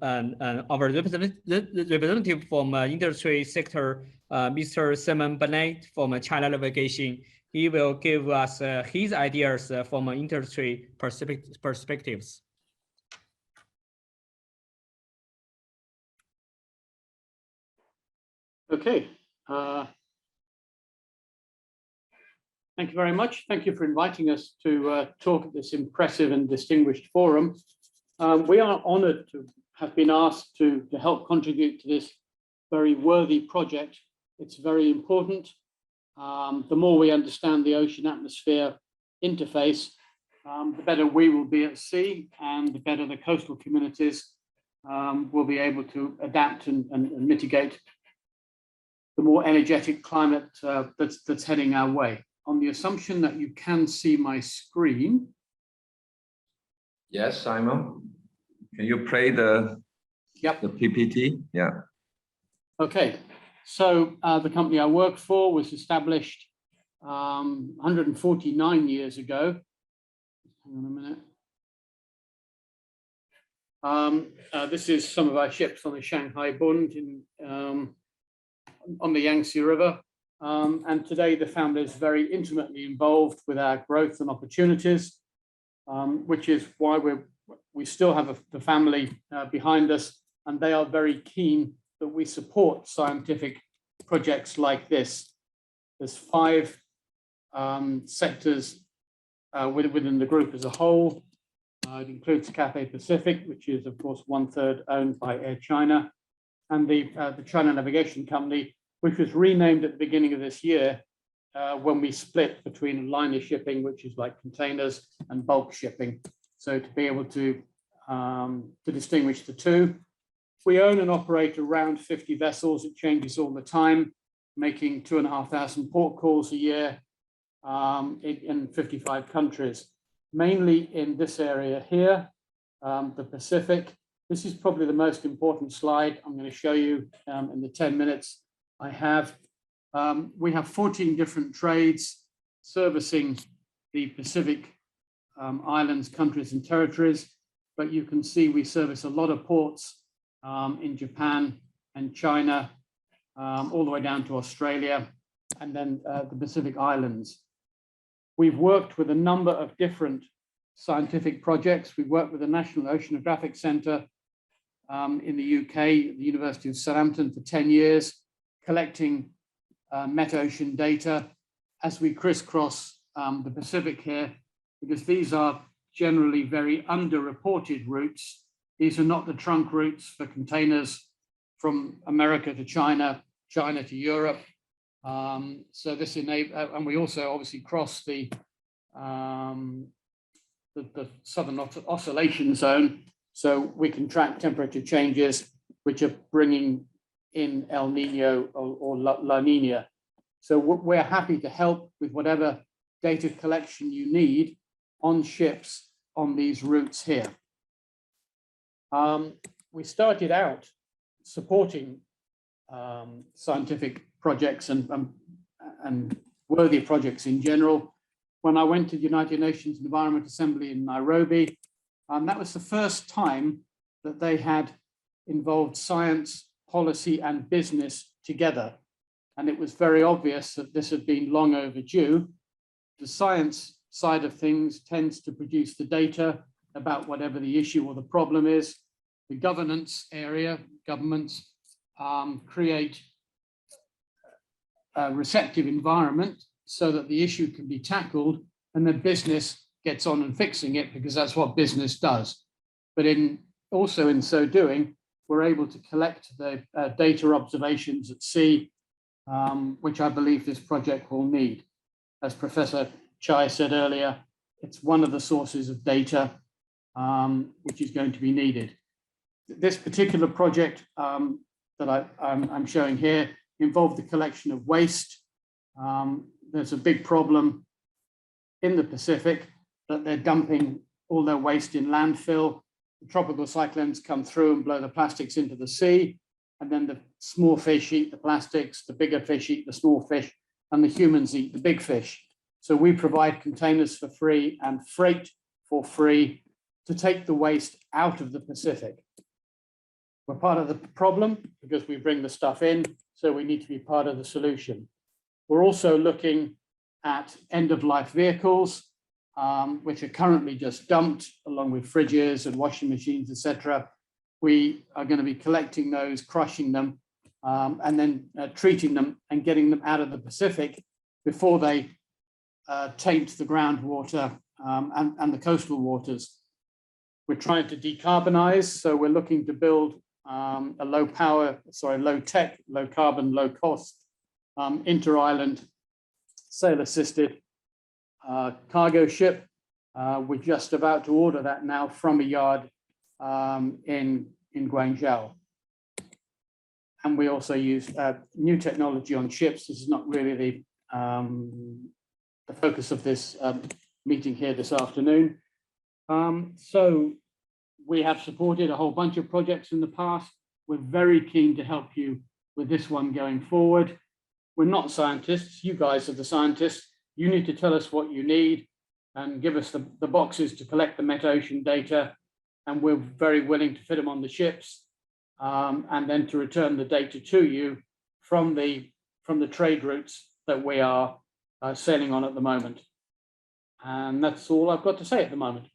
representative from industry sector, Mr. Simon Bennett from China Navigation. He will give us his ideas from industry perspectives. Okay. Thank you very much. Thank you for inviting us to talk at this impressive and distinguished forum. We are honored to have been asked to help contribute to this very worthy project. It's very important. The more we understand the ocean atmosphere interface, the better we will be at sea, and the better the coastal communities will be able to adapt and mitigate the more energetic climate that's heading our way. On the assumption that you can see my screen. Yes, Simon. Can you play the PPT? Yeah. Okay. So the company I work for was established 149 years ago. Hang on a minute. This is some of our ships on the Shanghai Bund on the Yangtze River. And today the family is very intimately involved with our growth and opportunities, which is why we still have the family behind us, and they are very keen that we support scientific projects like this. There's 5 sectors within the group as a whole. It includes Cathay Pacific, which is of course 1/3 owned by Air China, and the China Navigation Company, which was renamed at the beginning of this year when we split between liner shipping, which is like containers, and bulk shipping. So to be able to distinguish the two. We own and operate around 50 vessels. It changes all the time, making 2,500 port calls a year in 55 countries, mainly in this area here, the Pacific. This is probably the most important slide I'm going to show you in the 10 minutes I have. We have 14 different trades servicing the Pacific islands, countries, and territories, but you can see we service a lot of ports in Japan and China, all the way down to Australia, and then the Pacific Islands. We've worked with a number of different scientific projects. We've worked with the National Oceanographic Centre in the UK, at the University of Southampton for 10 years, collecting meta-ocean data as we crisscross the Pacific here, because these are generally very underreported routes. These are not the trunk routes for containers from America to China, China to Europe. So this enables, and we also obviously cross the Southern Oscillation Zone, so we can track temperature changes, which are bringing in El Nino or La Nina. So we're happy to help with whatever data collection you need on ships on these routes here. We started out supporting scientific projects and worthy projects in general when I went to the United Nations Environment Assembly in Nairobi. That was the first time that they had involved science, policy, and business together. And it was very obvious that this had been long overdue. The science side of things tends to produce the data about whatever the issue or the problem is. The governance area, governments create a receptive environment so that the issue can be tackled and then business gets on and fixing it, because that's what business does. But also in so doing, we're able to collect the data observations at sea, which I believe this project will need. As Professor Chai said earlier, it's one of the sources of data which is going to be needed. This particular project that I'm showing here involved the collection of waste. There's a big problem in the Pacific that they're dumping all their waste in landfill. The tropical cyclones come through and blow the plastics into the sea, and then the small fish eat the plastics, the bigger fish eat the small fish, and the humans eat the big fish. So we provide containers for free and freight for free to take the waste out of the Pacific. We're part of the problem because we bring the stuff in, so we need to be part of the solution. We're also looking at end-of-life vehicles, which are currently just dumped along with fridges and washing machines, etc. We are going to be collecting those, crushing them, and then treating them and getting them out of the Pacific before they taint the groundwater and the coastal waters. We're trying to decarbonize, so we're looking to build a low tech, low carbon, low cost inter-island sail-assisted cargo ship. We're just about to order that now from a yard in Guangzhou. And we also use new technology on ships. This is not really the focus of this meeting here this afternoon. So we have supported a whole bunch of projects in the past. We're very keen to help you with this one going forward. We're not scientists. You guys are the scientists. You need to tell us what you need and give us the boxes to collect the meta-ocean data. And we're very willing to fit them on the ships and then to return the data to you from the trade routes that we are sailing on at the moment. And that's all I've got to say at the moment.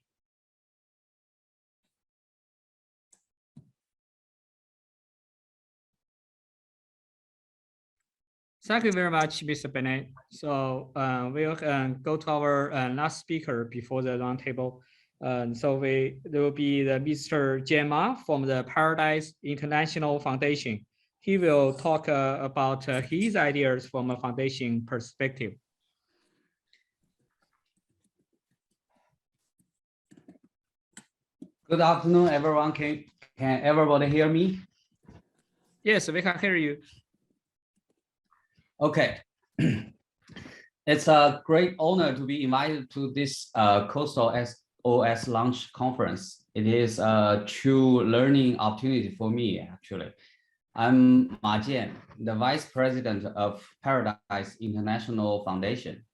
Thank you very much, Mr. Bennett. So we'll go to our last speaker before the roundtable. There will be the Mr. Jian Ma from the Paradise International Foundation. He will talk about his ideas from a foundation perspective. Good afternoon, everyone. Can everybody hear me? Yes, we can hear you. Okay. It's a great honor to be invited to this COASTAL-SOS launch conference. It is a true learning opportunity for me, actually. I'm Ma Jian, the Vice President of Paradise International Foundation.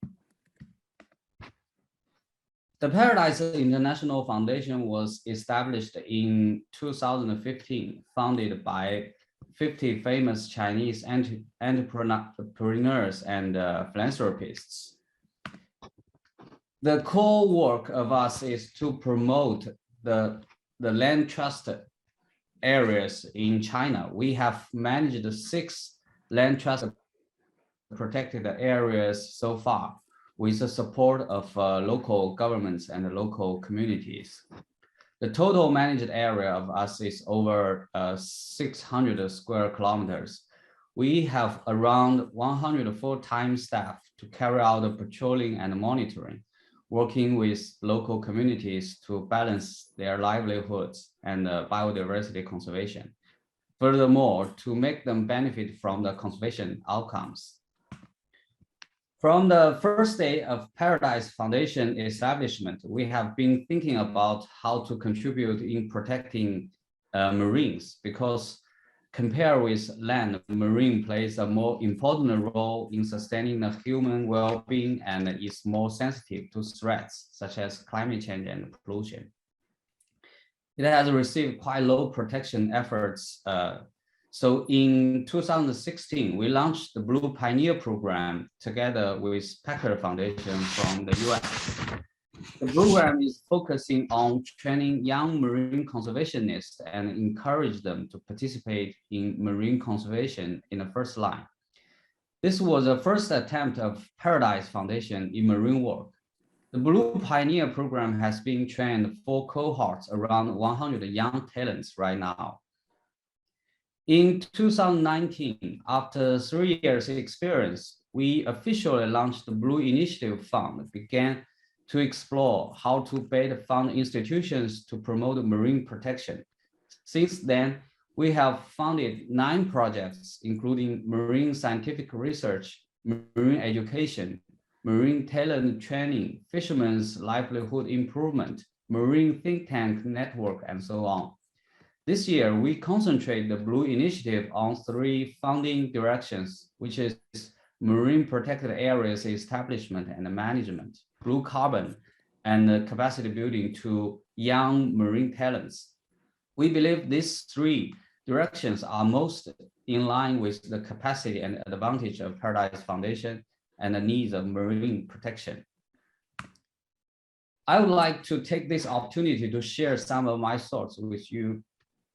The Paradise International Foundation was established in 2015, founded by 50 famous Chinese entrepreneurs and philanthropists. The core work of us is to promote the land trust areas in China. We have managed 6 land trust protected areas so far with the support of local governments and local communities. The total managed area of us is over 600 square kilometers. We have around 100 full-time staff to carry out the patrolling and monitoring, working with local communities to balance their livelihoods and biodiversity conservation. Furthermore, to make them benefit from the conservation outcomes. From the first day of Paradise Foundation establishment, we have been thinking about how to contribute in protecting marines, because compared with land, marine plays a more important role in sustaining the human well-being and is more sensitive to threats such as climate change and pollution. It has received quite low protection efforts. So in 2016, we launched the Blue Pioneer program together with Packer Foundation from the US. The program is focusing on training young marine conservationists and encourage them to participate in marine conservation in the first line. This was the first attempt of Paradise Foundation in marine work. The Blue Pioneer program has been trained 4 cohorts around 100 young talents right now. In 2019, after 3 years experience, we officially launched the Blue Initiative Fund, began to explore how to better fund institutions to promote marine protection. Since then, we have funded 9 projects, including marine scientific research, marine education, marine talent training, fishermen's livelihood improvement, marine think tank network, and so on. This year, we concentrate the Blue Initiative on 3 funding directions, which is marine protected areas establishment and management, blue carbon, and capacity building to young marine talents. We believe these 3 directions are most in line with the capacity and advantage of Paradise Foundation and the needs of marine protection. I would like to take this opportunity to share some of my thoughts with you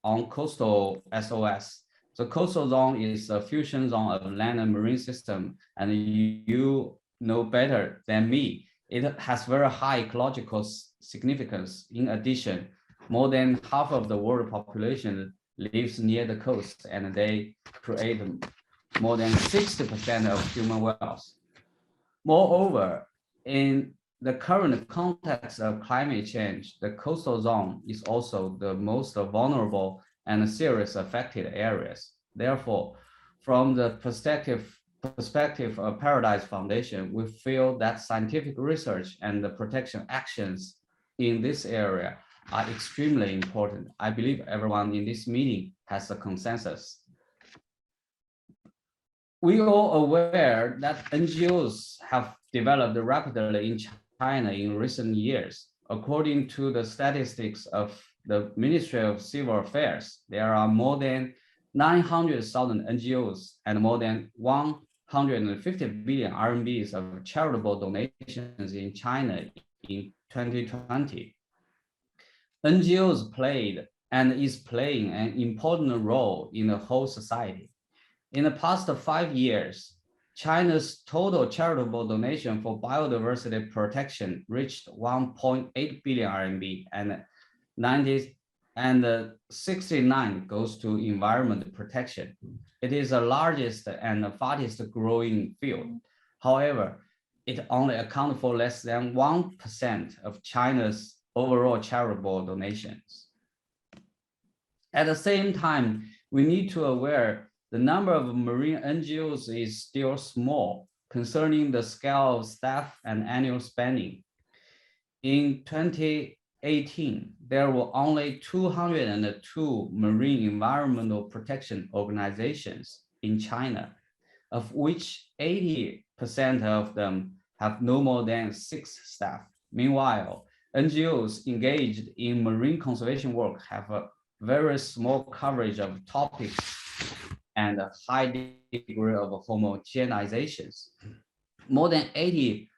on coastal SOS. The coastal zone is a fusion zone of land and marine system, and you know better than me. It has very high ecological significance. In addition, more than half of the world population lives near the coast, and they create more than 60% of human wealth. Moreover, in the current context of climate change, the coastal zone is also the most vulnerable and serious affected areas. Therefore, from the perspective of Paradise Foundation, we feel that scientific research and the protection actions in this area are extremely important. I believe everyone in this meeting has a consensus. We are all aware that NGOs have developed rapidly in China in recent years. According to the statistics of the Ministry of Civil Affairs, there are more than 900,000 NGOs and more than 150 billion RMBs of charitable donations in China in 2020. NGOs played and is playing an important role in the whole society. In the past 5 years, China's total charitable donation for biodiversity protection reached 1.8 billion RMB, and 69 goes to environment protection. It is the largest and the fastest growing field. However, it only accounts for less than 1% of China's overall charitable donations. At the same time, we need to aware the number of marine NGOs is still small concerning the scale of staff and annual spending. In 2018, there were only 202 marine environmental protection organizations in China, of which 80% of them have no more than 6 staff. Meanwhile, NGOs engaged in marine conservation work have a very small coverage of topics and a high degree of homogenizations. More than 80%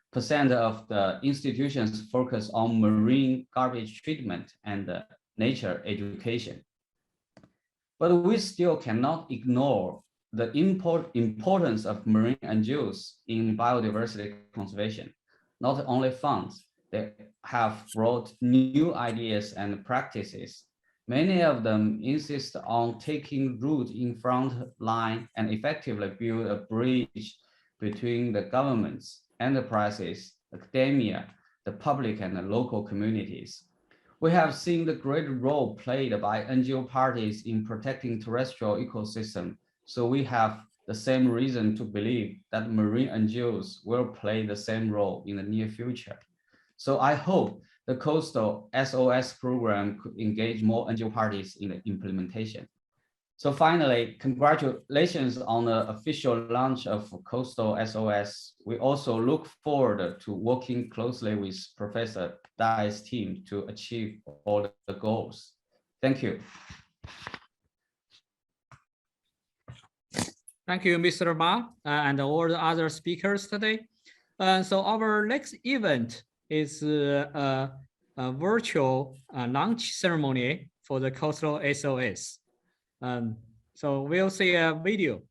of the institutions focus on marine garbage treatment and nature education. But we still cannot ignore the importance of marine NGOs in biodiversity conservation. Not only funds, they have brought new ideas and practices. Many of them insist on taking root in front line and effectively build a bridge between the governments, enterprises, academia, the public, and the local communities. We have seen the great role played by NGO parties in protecting terrestrial ecosystem, so we have the same reason to believe that marine NGOs will play the same role in the near future. So I hope the Coastal SOS program could engage more NGO parties in the implementation. So finally, congratulations on the official launch of Coastal SOS. We also look forward to working closely with Professor Dai's team to achieve all the goals. Thank you. Thank you, Mr. Ma, and all the other speakers today. So our next event is a virtual launch ceremony for the COASTAL-SOS. So we'll see a video.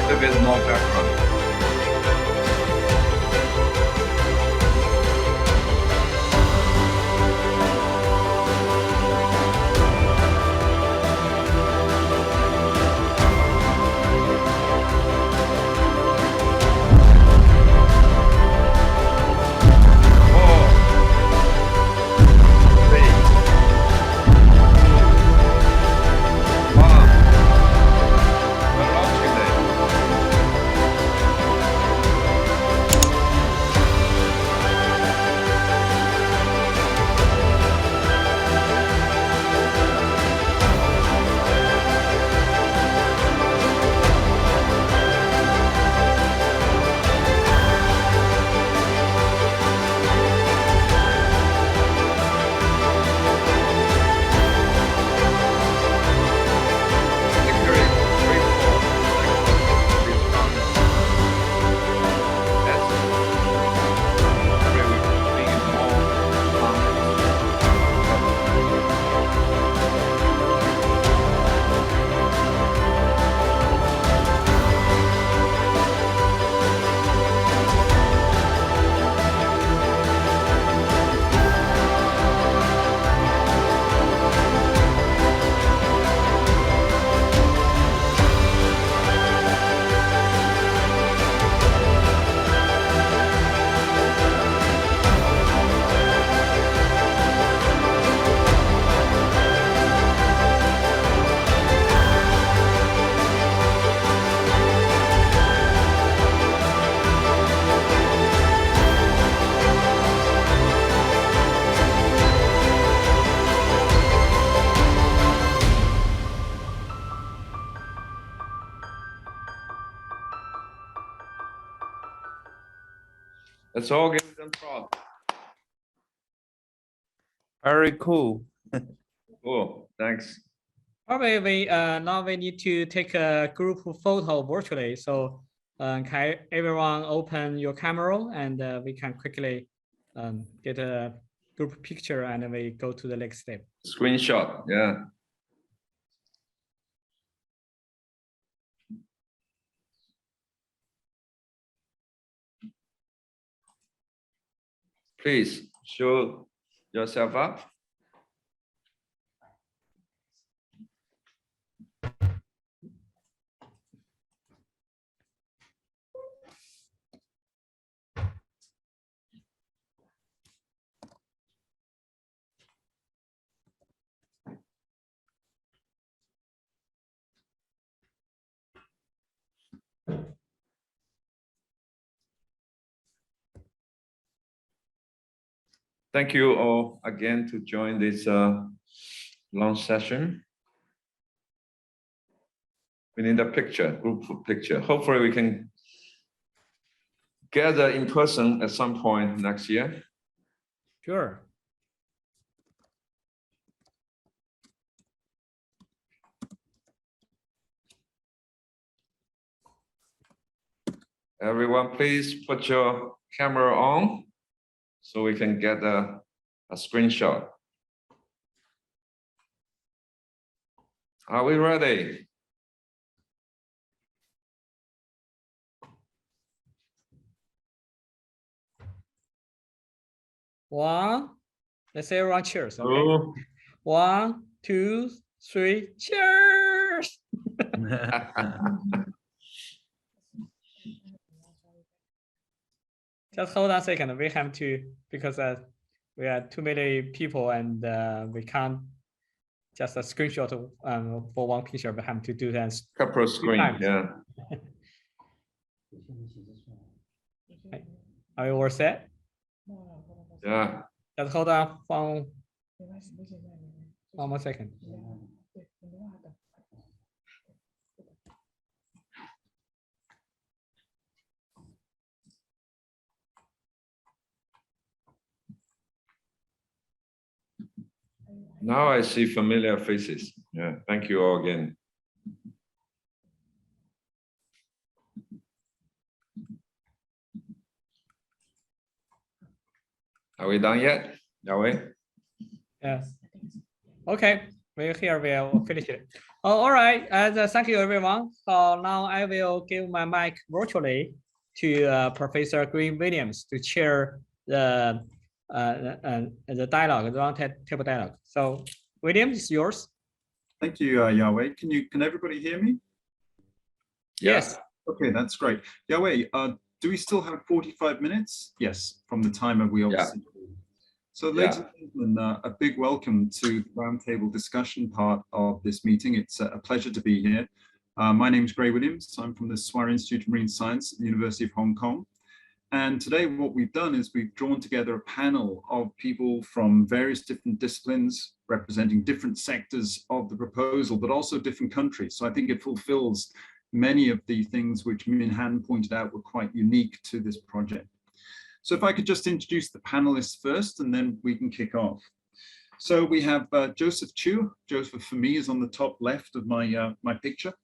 A bit more background. Let's all give them props. Very cool. Cool, thanks. Probably we now we need to take a group photo virtually. So can everyone open your camera and we can quickly get a group picture and we go to the next step. Screenshot, yeah. Please show yourself up. Thank you all again to join this long session. We need a picture, group picture. Hopefully we can gather in person at some point next year. Sure. Everyone, please put your camera on so we can get a screenshot. Are we ready? One, let's say everyone cheers. Okay. Oh. 1, 2, 3, cheers. Just hold on a second. We have to, because we are too many people and we can't just a screenshot for one picture. We have to do that. Couple screen, times. yeah. Are you all set? Yeah. Just hold on for one more second. Now I see familiar faces. Yeah, thank you all again. Are we done yet? Are we? Yes. Okay, we're here. We'll finish it. Oh, all right. Thank you, everyone. So now I will give my mic virtually to Professor Green Williams to chair the dialogue, the round table dialogue. So, William, it's yours. Thank you, Yahweh. Can everybody hear me? Yes. Okay, that's great. Yahweh, do we still have 45 minutes? Yes, from the timer we obviously do. So ladies and gentlemen, a big welcome to the roundtable discussion part of this meeting. It's a pleasure to be here. My name is Gray Williams. I'm from the Swire Institute of Marine Science at the University of Hong Kong. And today what we've done is we've drawn together a panel of people from various different disciplines representing different sectors of the proposal, but also different countries. So I think it fulfills many of the things which Min Han pointed out were quite unique to this project. So if I could just introduce the panelists first, and then we can kick off. So we have Joseph Chu. Joseph, for me, is on the top left of my, my picture.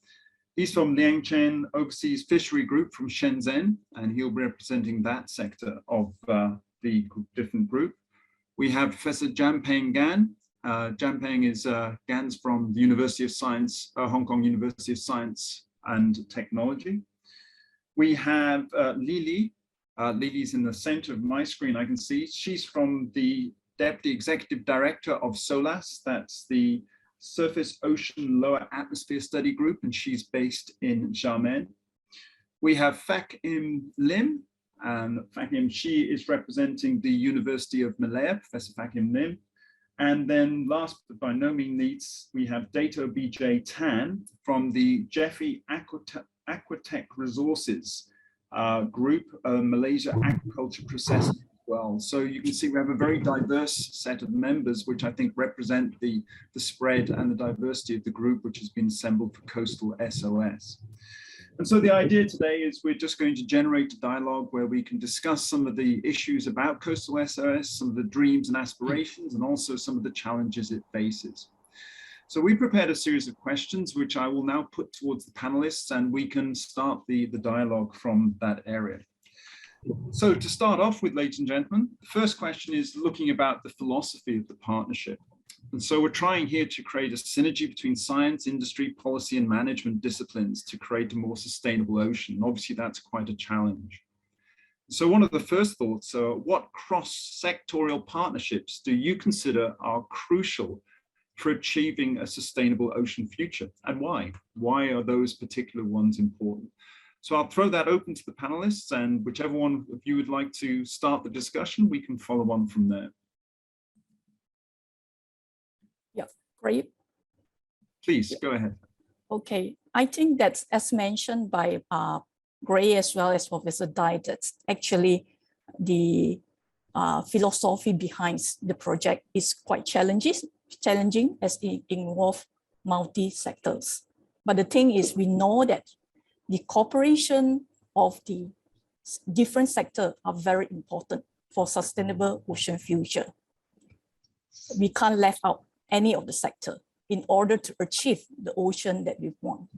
He's from Liangchen Overseas Fishery Group from Shenzhen, and he'll be representing that sector of the different group. We have Professor Jianpeng Gan. Jianpeng is Gan's from the University of Science, Hong Kong University of Science and Technology. We have Lili. Lili's in the center of my screen, I can see. She's from the Deputy Executive Director of SOLAS, that's the Surface Ocean Lower Atmosphere Study Group, and she's based in Xiamen. We have Phak Im Lim, and Phak Im, she is representing the University of Malaya, Professor Phak Im Lim. And then last but by no means least, we have Dato BJ Tan from the Jeffy Aquatech Resources group, Malaysia Agriculture Processing as well. So you can see we have a very diverse set of members, which I think represent the spread and the diversity of the group, which has been assembled for COASTAL-SOS. And so the idea today is we're just going to generate a dialogue where we can discuss some of the issues about COASTAL-SOS, some of the dreams and aspirations, and also some of the challenges it faces. So we prepared a series of questions, which I will now put towards the panelists, and we can start the dialogue from that area. So to start off with, ladies and gentlemen, the first question is looking about the philosophy of the partnership. And so we're trying here to create a synergy between science, industry, policy, and management disciplines to create a more sustainable ocean. Obviously, that's quite a challenge. So one of the first thoughts are, what cross-sectorial partnerships do you consider are crucial for achieving a sustainable ocean future, and why? Why are those particular ones important? So I'll throw that open to the panelists, and whichever one of you would like to start the discussion, we can follow on from there. Yeah, great. Please go ahead. Okay, I think that as mentioned by Gray as well as Professor Dai, that's actually the philosophy behind the project is quite challenging as it involves multi-sectors. But the thing is, we know that the cooperation of the different sectors are very important for sustainable ocean future. We can't left out any of the sector in order to achieve the ocean that we want.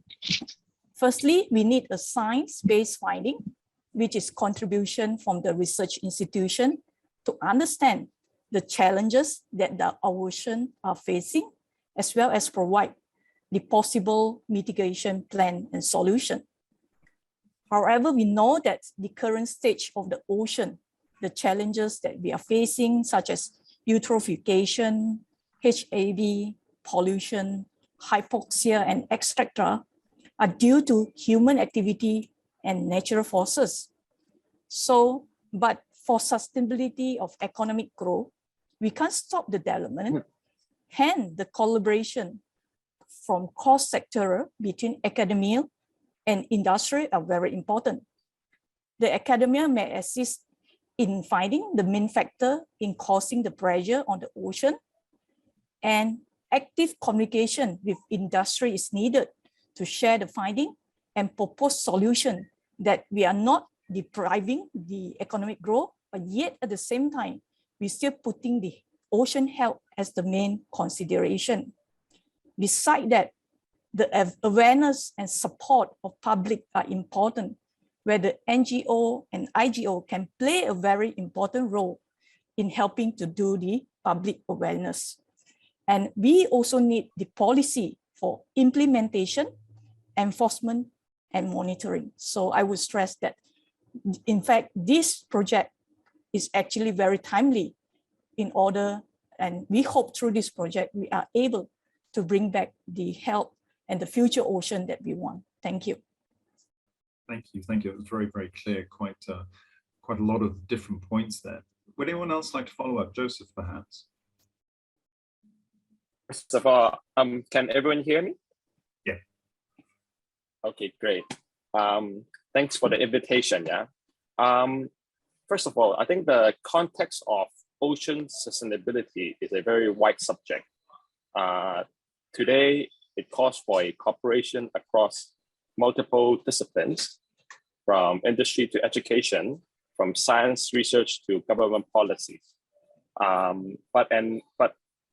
Firstly, we need a science-based finding, which is contribution from the research institution to understand the challenges that the ocean are facing, as well as provide the possible mitigation plan and solution. However, we know that the current stage of the ocean, the challenges that we are facing, such as eutrophication, HAV, pollution, hypoxia, and etc., are due to human activity and natural forces. So, but for sustainability of economic growth, we can't stop the development. Hence, the collaboration from cross-sectoral between academia and industry are very important. The academia may assist in finding the main factor in causing the pressure on the ocean, and active communication with industry is needed to share the finding and propose solution that we are not depriving the economic growth, but yet at the same time, we're still putting the ocean health as the main consideration. Besides that, the awareness and support of public are important, where the NGO and IGO can play a very important role in helping to do the public awareness. And we also need the policy for implementation, enforcement, and monitoring. So I would stress that, in fact, this project is actually very timely in order, and we hope through this project, we are able to bring back the health and the future ocean that we want. Thank you. Thank you. Thank you. It was very, very clear. Quite a lot of different points there. Would anyone else like to follow up? Joseph, perhaps. First of all, can everyone hear me? Yeah. Okay, great. Thanks for the invitation. Yeah. First of all, I think the context of ocean sustainability is a very wide subject. Today, it calls for a cooperation across multiple disciplines, from industry to education, from science research to government policies. But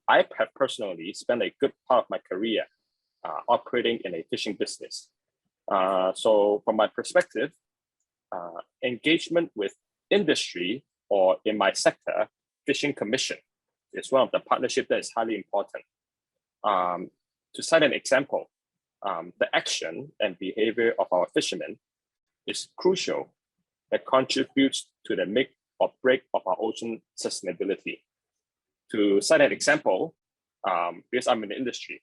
I have personally spent a good part of my career operating in a fishing business. So from my perspective, engagement with industry, or in my sector, Fishing Commission, is one of the partnerships that is highly important. To cite an example, the action and behavior of our fishermen is crucial. That contributes to the make or break of our ocean sustainability. To cite an example, because I'm in the industry,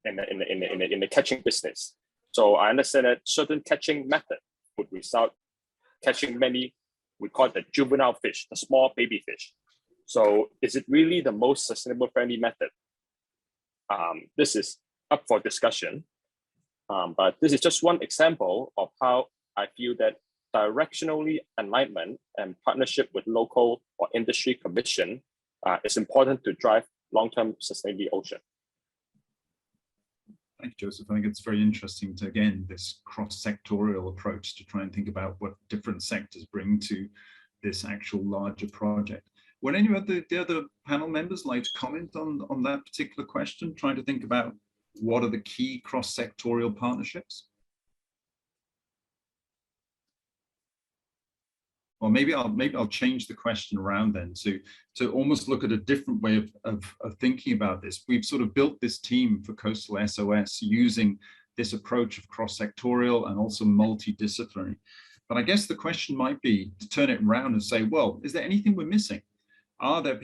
in the catching business, so I understand that certain catching method would result catching many, we call it the juvenile fish, the small baby fish. So is it really the most sustainable friendly method? This is up for discussion, but this is just one example of how I feel that directionally alignment and partnership with local or industry commission is important to drive long-term sustainability ocean. Thank you, Joseph. I think it's very interesting to, again, this cross-sectorial approach to try and think about what different sectors bring to this actual larger project. Would any of the other panel members like to comment on that particular question, trying to think about what are the key cross-sectorial partnerships? Or maybe I'll change the question around then to almost look at a different way of thinking about this. We've sort of built this team for COASTAL-SOS using this approach of cross-sectorial and also multidisciplinary. But I guess the question might be to turn it around and say, well, is there anything we're missing? Are there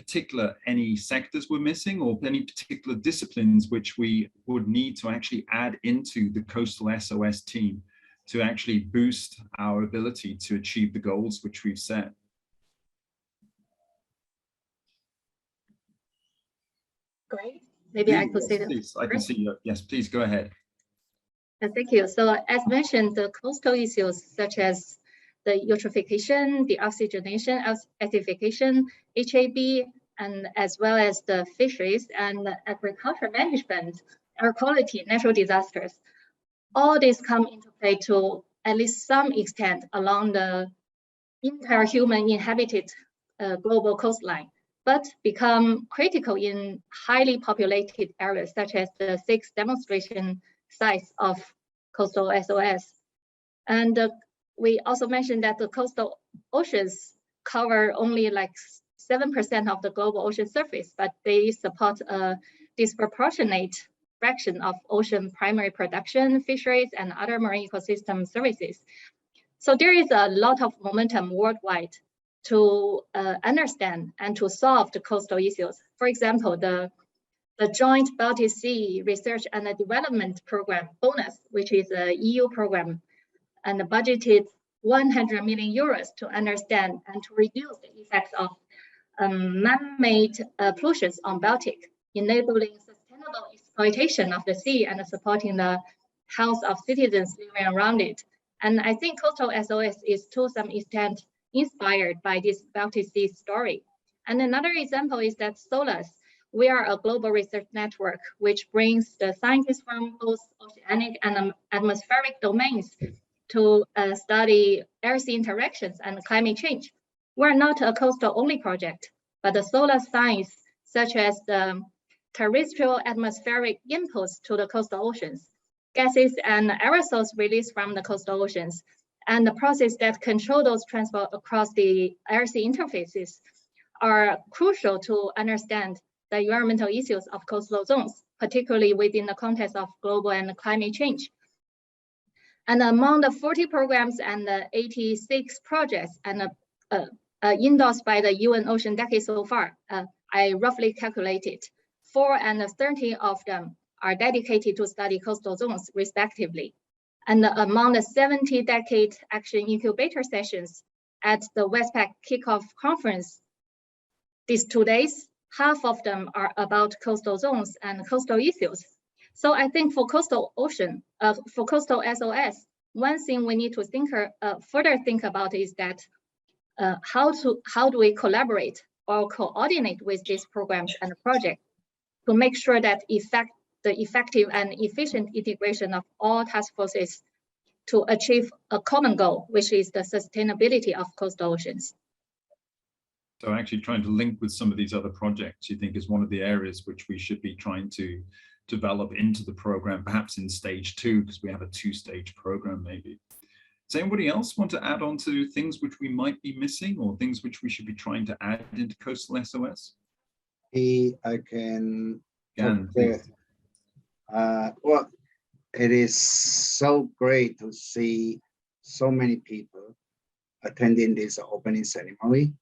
any sectors we're missing, or any particular disciplines which we would need to actually add into the COASTAL-SOS team to actually boost our ability to achieve the goals which we've set? Great. Maybe I could say that. Please, I can see you. Yes, please go ahead. Thank you. So as mentioned, the coastal issues such as the eutrophication, the oxygenation, acidification, HAB, and as well as the fisheries and agriculture management, air quality, natural disasters. All these come into play to at least some extent along the entire human inhabited global coastline, but become critical in highly populated areas such as the 6 demonstration sites of coastal SOS. And we also mentioned that the coastal oceans cover only like 7% of the global ocean surface, but they support a disproportionate fraction of ocean primary production, fisheries, and other marine ecosystem services. So there is a lot of momentum worldwide to understand and to solve the coastal issues. For example, the Joint Baltic Sea Research and Development Program, BONUS, which is an EU program, and budgeted 100 million euros to understand and to reduce the effects of man-made pollutions on Baltic, enabling sustainable exploitation of the sea and supporting the health of citizens living around it. And I think Coastal SOS is to some extent inspired by this Baltic Sea story. And another example is that SOLAS, we are a global research network which brings the scientists from both oceanic and atmospheric domains to study air-sea interactions and climate change. We're not a coastal-only project, but the SOLAS science, such as the terrestrial atmospheric inputs to the coastal oceans, gases and aerosols released from the coastal oceans, and the process that control those transport across the air-sea interfaces are crucial to understand the environmental issues of coastal zones, particularly within the context of global and climate change. And among the 40 programs and the 86 projects and endorsed by the UN Ocean Decade so far, I roughly calculated 430 of them are dedicated to study coastal zones respectively. And among the 70 Decade Action Incubator sessions at the WESTPAC kickoff conference these 2 days, half of them are about coastal zones and coastal issues. So I think for coastal ocean, for coastal SOS, one thing we need to further think about is that how do we collaborate or coordinate with these programs and projects to make sure that the effective and efficient integration of all task forces to achieve a common goal, which is the sustainability of coastal oceans. So actually trying to link with some of these other projects, you think is one of the areas which we should be trying to develop into the program, perhaps in stage 2, because we have a 2-stage program maybe. Does anybody else want to add on to things which we might be missing or things which we should be trying to add into Coastal SOS? I can. Please. Well, it is so great to see so many people attending this opening ceremony.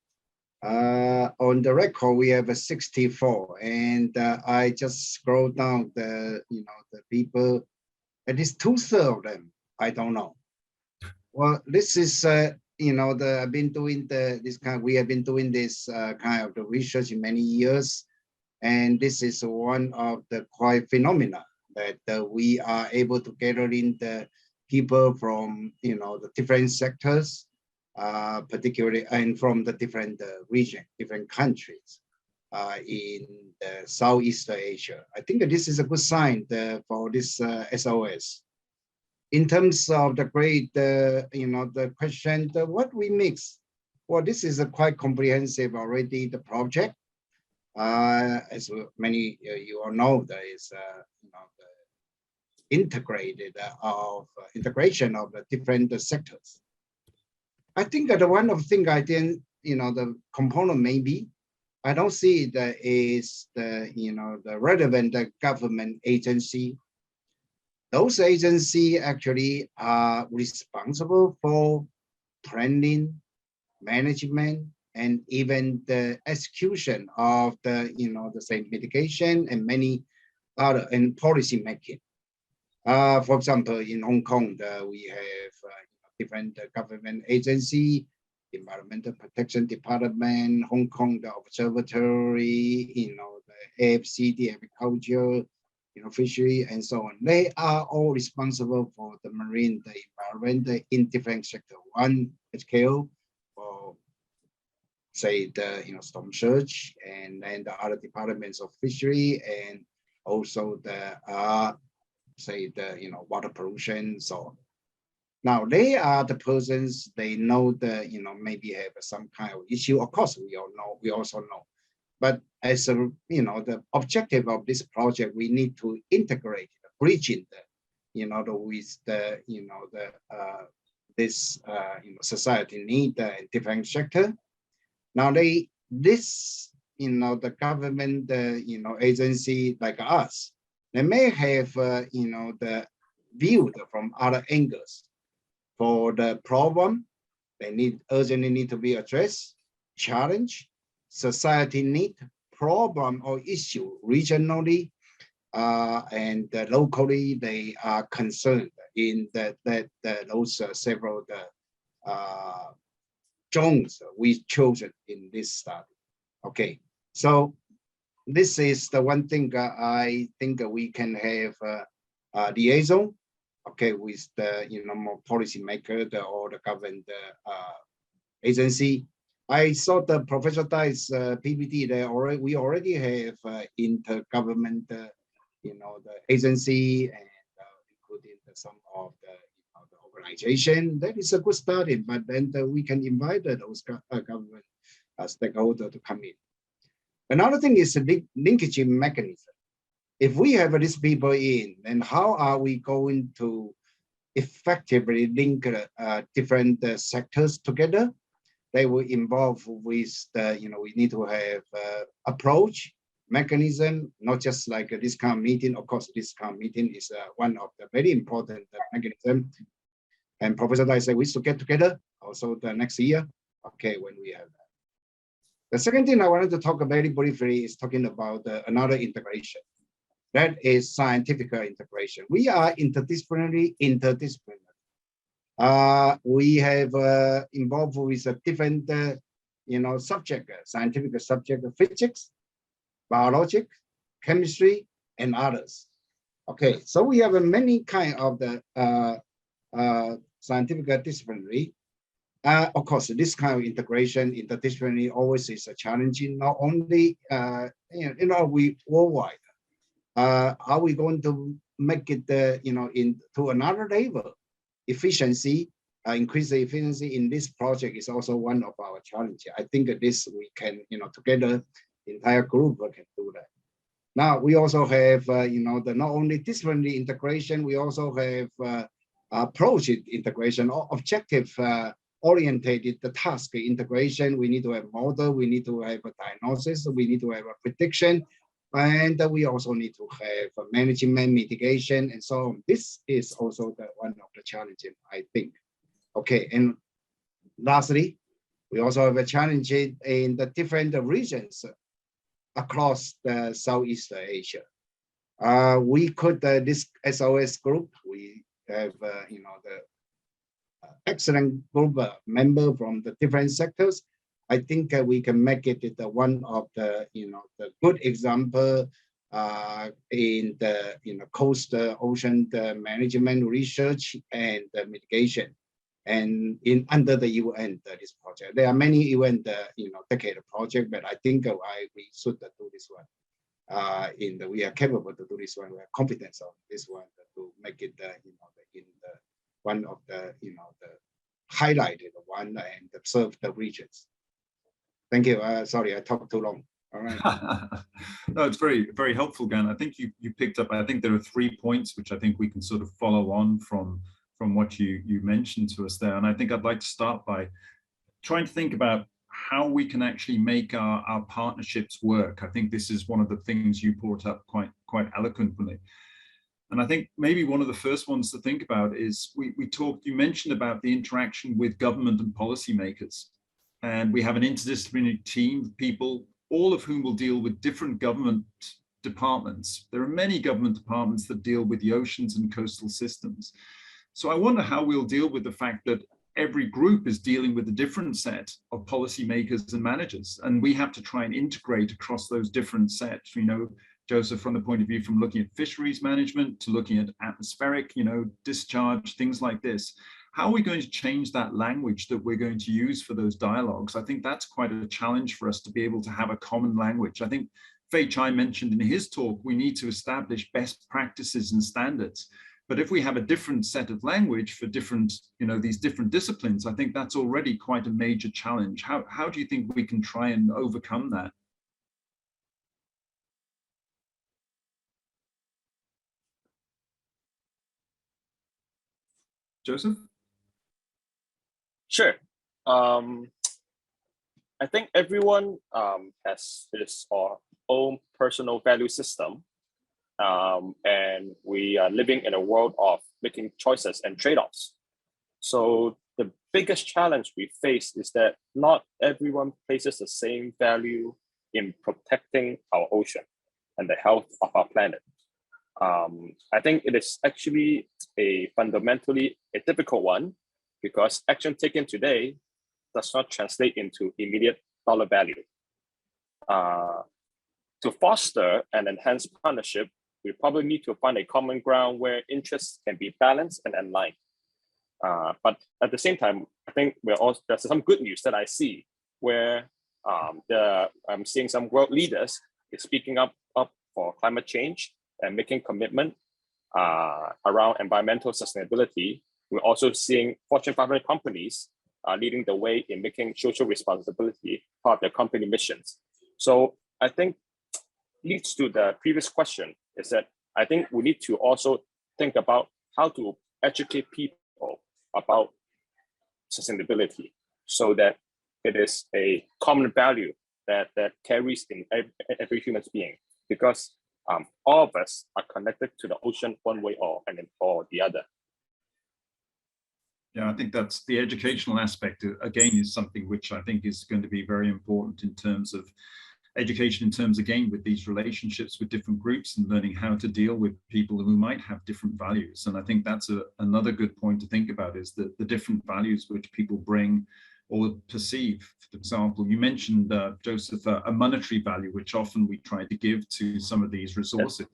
On the record, we have a 64, and I just scroll down the people. At least 2/3 of them, I don't know. Well, this is I've been doing we have been doing this kind of the research in many years, and this is one of the quite phenomena that we are able to gather in the people from the different sectors, particularly and from the different region, different countries in Southeast Asia. I think that this is a good sign for this SOS. In terms of the grade, the question, what we mix, well, this is a quite comprehensive already, the project. As many you all know, there is the integration of the different sectors. I think that one of the things I didn't, the component maybe, I don't see that is the relevant government agency. Those agencies actually are responsible for planning, management, and even the execution of the same mitigation and many other and policy making. For example, in Hong Kong, we have different government agency, Environmental Protection Department, Hong Kong, the Observatory, the AFCD, Agriculture, fishery, and so on. They are all responsible for the marine, the environment in different sectors. One HKO, or say the storm surge, and then the other departments of fishery, and also the say the water pollution. So now they are the persons, they know the maybe have some kind of issue. Of course, we also know. But as a the objective of this project, we need to integrate, bridging the with the this society need and different sector. Now the government agency like us, they may have the viewed from other angles for the problem. They urgently need to be addressed, challenge, society need, problem or issue regionally and locally. They are concerned in those several zones we chosen in this study. Okay, so this is the one thing I think we can have liaison, okay, with the more policymaker or the government agency. I saw the Professor Dai's PPT there. We already have intergovernment, the agency, and including some of the organization. That is a good starting, but then we can invite those government stakeholders to come in. Another thing is the linkage mechanism. If we have these people in, then how are we going to effectively link different sectors together? They will involve with the, we need to have approach, mechanism, not just like this kind of meeting. Of course, this kind of meeting is one of the very important mechanism. And Professor Dai said we should get together also the next year, okay, when we have that. The second thing I wanted to talk very briefly is talking about another integration. That is scientific integration. We are interdisciplinary. We have involved with a different, subject, scientific subject, physics, biology, chemistry, and others. Okay, so we have many kind of the scientific disciplinary. Of course, this kind of integration, interdisciplinary, always is a challenging. Not only we worldwide. Are we going to make it, into another level? Efficiency, increase the efficiency in this project is also one of our challenges. I think that this we can, together, the entire group can do that. Now we also have, the not only disciplinary integration, we also have approach integration or objective orientated the task integration. We need to have model, we need to have a diagnosis, we need to have a prediction, and we also need to have a management, mitigation, and so on. This is also one of the challenges, I think. Okay, and lastly, we also have a challenge in the different regions across the Southeast Asia. We could, this SOS group, we have, the excellent group member from the different sectors. I think we can make it one of the, the good example in the coastal ocean management research and mitigation, and under the UN this project. There are many UN decade project, but I think we should do this one. We are capable to do this one. We have competence on this one to make it in the one of the the highlighted one and serve the regions. Thank you. Sorry, I talked too long. All right. No, it's very, very helpful, Gan. I think you picked up, I think there are 3 points which I think we can sort of follow on from what you mentioned to us there. And I think I'd like to start by trying to think about how we can actually make our partnerships work. I think this is one of the things you brought up quite eloquently. And I think maybe one of the first ones to think about is you mentioned about the interaction with government and policymakers. And we have an interdisciplinary team of people, all of whom will deal with different government departments. There are many government departments that deal with the oceans and coastal systems. So I wonder how we'll deal with the fact that every group is dealing with a different set of policymakers and managers. And we have to try and integrate across those different sets, Joseph, from the point of view from looking at fisheries management to looking at atmospheric, discharge, things like this. how are we going to change that language that we're going to use for those dialogues? I think that's quite a challenge for us to be able to have a common language. I think Fei Chai mentioned in his talk, we need to establish best practices and standards. But if we have a different set of language for different, these different disciplines, I think that's already quite a major challenge. How do you think we can try and overcome that? Joseph? Sure. I think everyone has his or own personal value system. And we are living in a world of making choices and trade-offs. So the biggest challenge we face is that not everyone places the same value in protecting our ocean and the health of our planet. I think it is actually fundamentally a difficult one because action taken today does not translate into immediate dollar value. To foster and enhance partnership, we probably need to find a common ground where interests can be balanced and aligned. But at the same time, I think there's some good news that I see where I'm seeing some world leaders speaking up for climate change and making commitment around environmental sustainability. We're also seeing Fortune 500 companies leading the way in making social responsibility part of their company missions. So I think leads to the previous question is that I think we need to also think about how to educate people about sustainability so that it is a common value that carries in every human being, because all of us are connected to the ocean one way or the other. Yeah, I think that's the educational aspect, again, is something which I think is going to be very important in terms of education, in terms, again, with these relationships with different groups and learning how to deal with people who might have different values. And I think that's another good point to think about, is that the different values which people bring or perceive. For example, you mentioned, Joseph, a monetary value, which often we try to give to some of these resources.